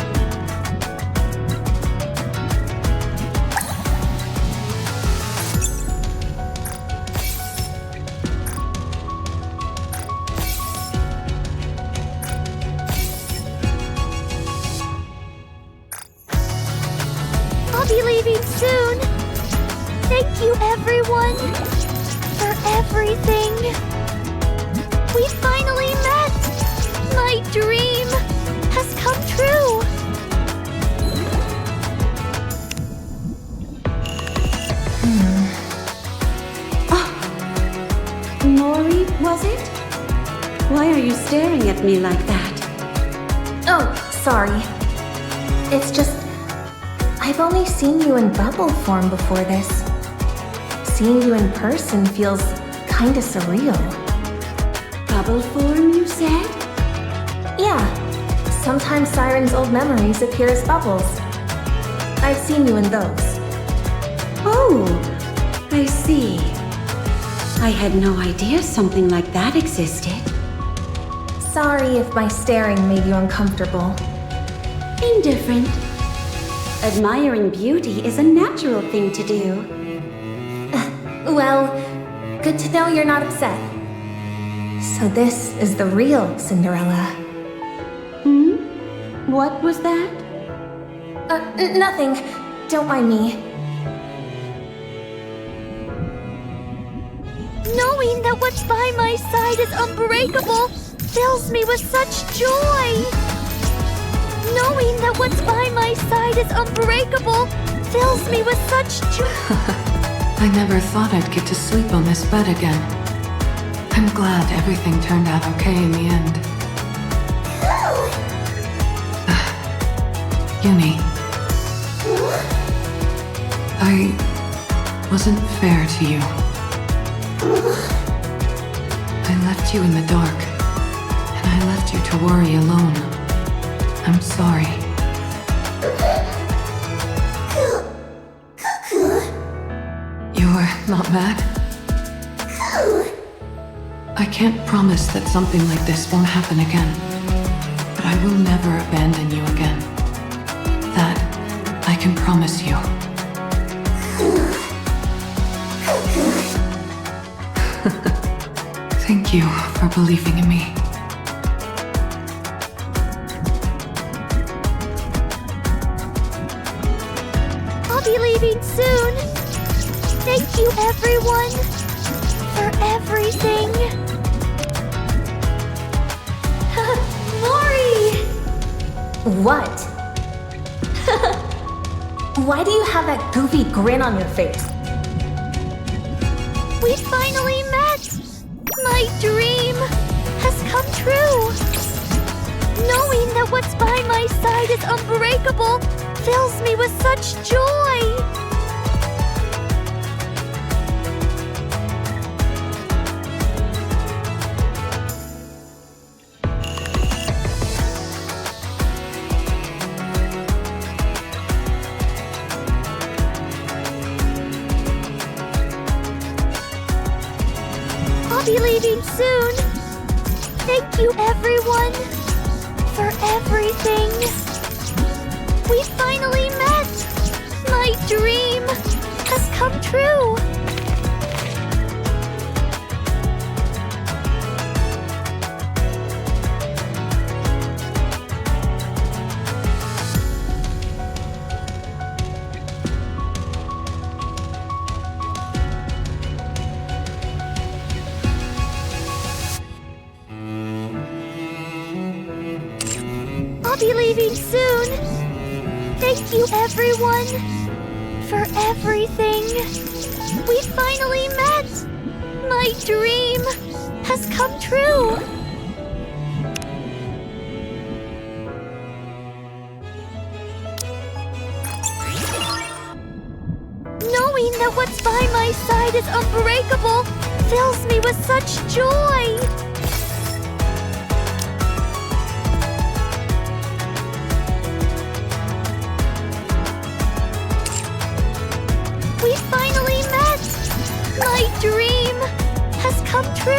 A: I'll be leaving soon. Thank you, everyone, for everything. We finally met! My dream has come true!
I: Mori, was it? Why are you staring at me like that?
E: Oh, sorry. It's just... I've only seen you in bubble form before this. Seeing you in person feels kinda surreal.
I: Bubble form, you said?
E: Yeah. Sometimes Siren's old memories appear as bubbles. I've seen you in those.
I: Oh, I see. I had no idea something like that existed.
E: Sorry if my staring made you uncomfortable.
I: Indifferent. Admiring beauty is a natural thing to do.
E: Well, good to know you're not upset. So this is the real Cinderella.
I: What was that?
E: Nothing. Don't mind me.
A: Knowing that what's by my side is unbreakable fills me with such joy. Knowing that what's by my side is unbreakable fills me with such joy.
D: I never thought I'd get to sleep on this bed again. I'm glad everything turned out okay in the end. Yuni. I wasn't fair to you. I left you in the dark, and I left you to worry alone. I'm sorry. You're not mad? I can't promise that something like this won't happen again, but I will never abandon you again. That I can promise you. Thank you for believing in me.
A: I'll be leaving soon. Thank you, everyone, for everything. Mori!
E: What? Why do you have that goofy grin on your face?
A: We finally met! My dream has come true! Knowing that what's by my side is unbreakable fills me with such joy! I'll be leaving soon. Thank you, everyone, for everything. We finally met. My dream has come true. I'll be leaving soon. Thank you, everyone, for everything. We finally met. My dream has come true. Knowing that what's by my side is unbreakable fills me with such joy. come true.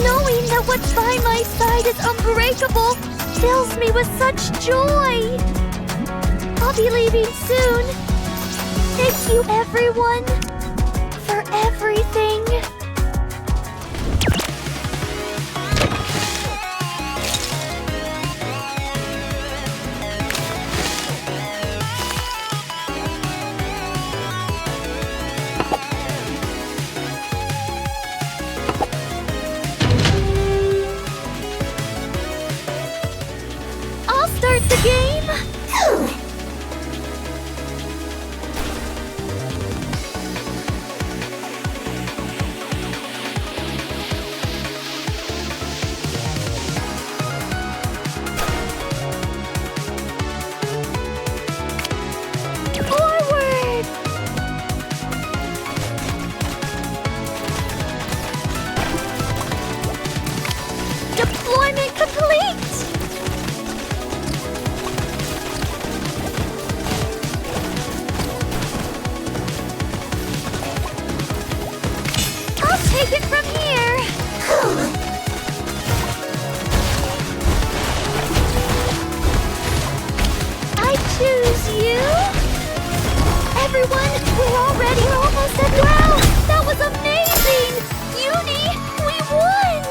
A: Knowing that what's by my side is unbreakable fills me with such joy. I'll be leaving soon. Thank you, everyone, for everything. I'll start the game. Forward. Deployment complete. I'll take it from here. I choose you. Everyone, we're almost at DUAL. That was amazing. Yuni, we won.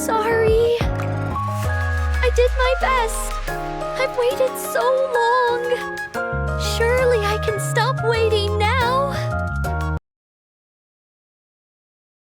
A: sorry. I did my best. I've waited so long. Surely I can stop waiting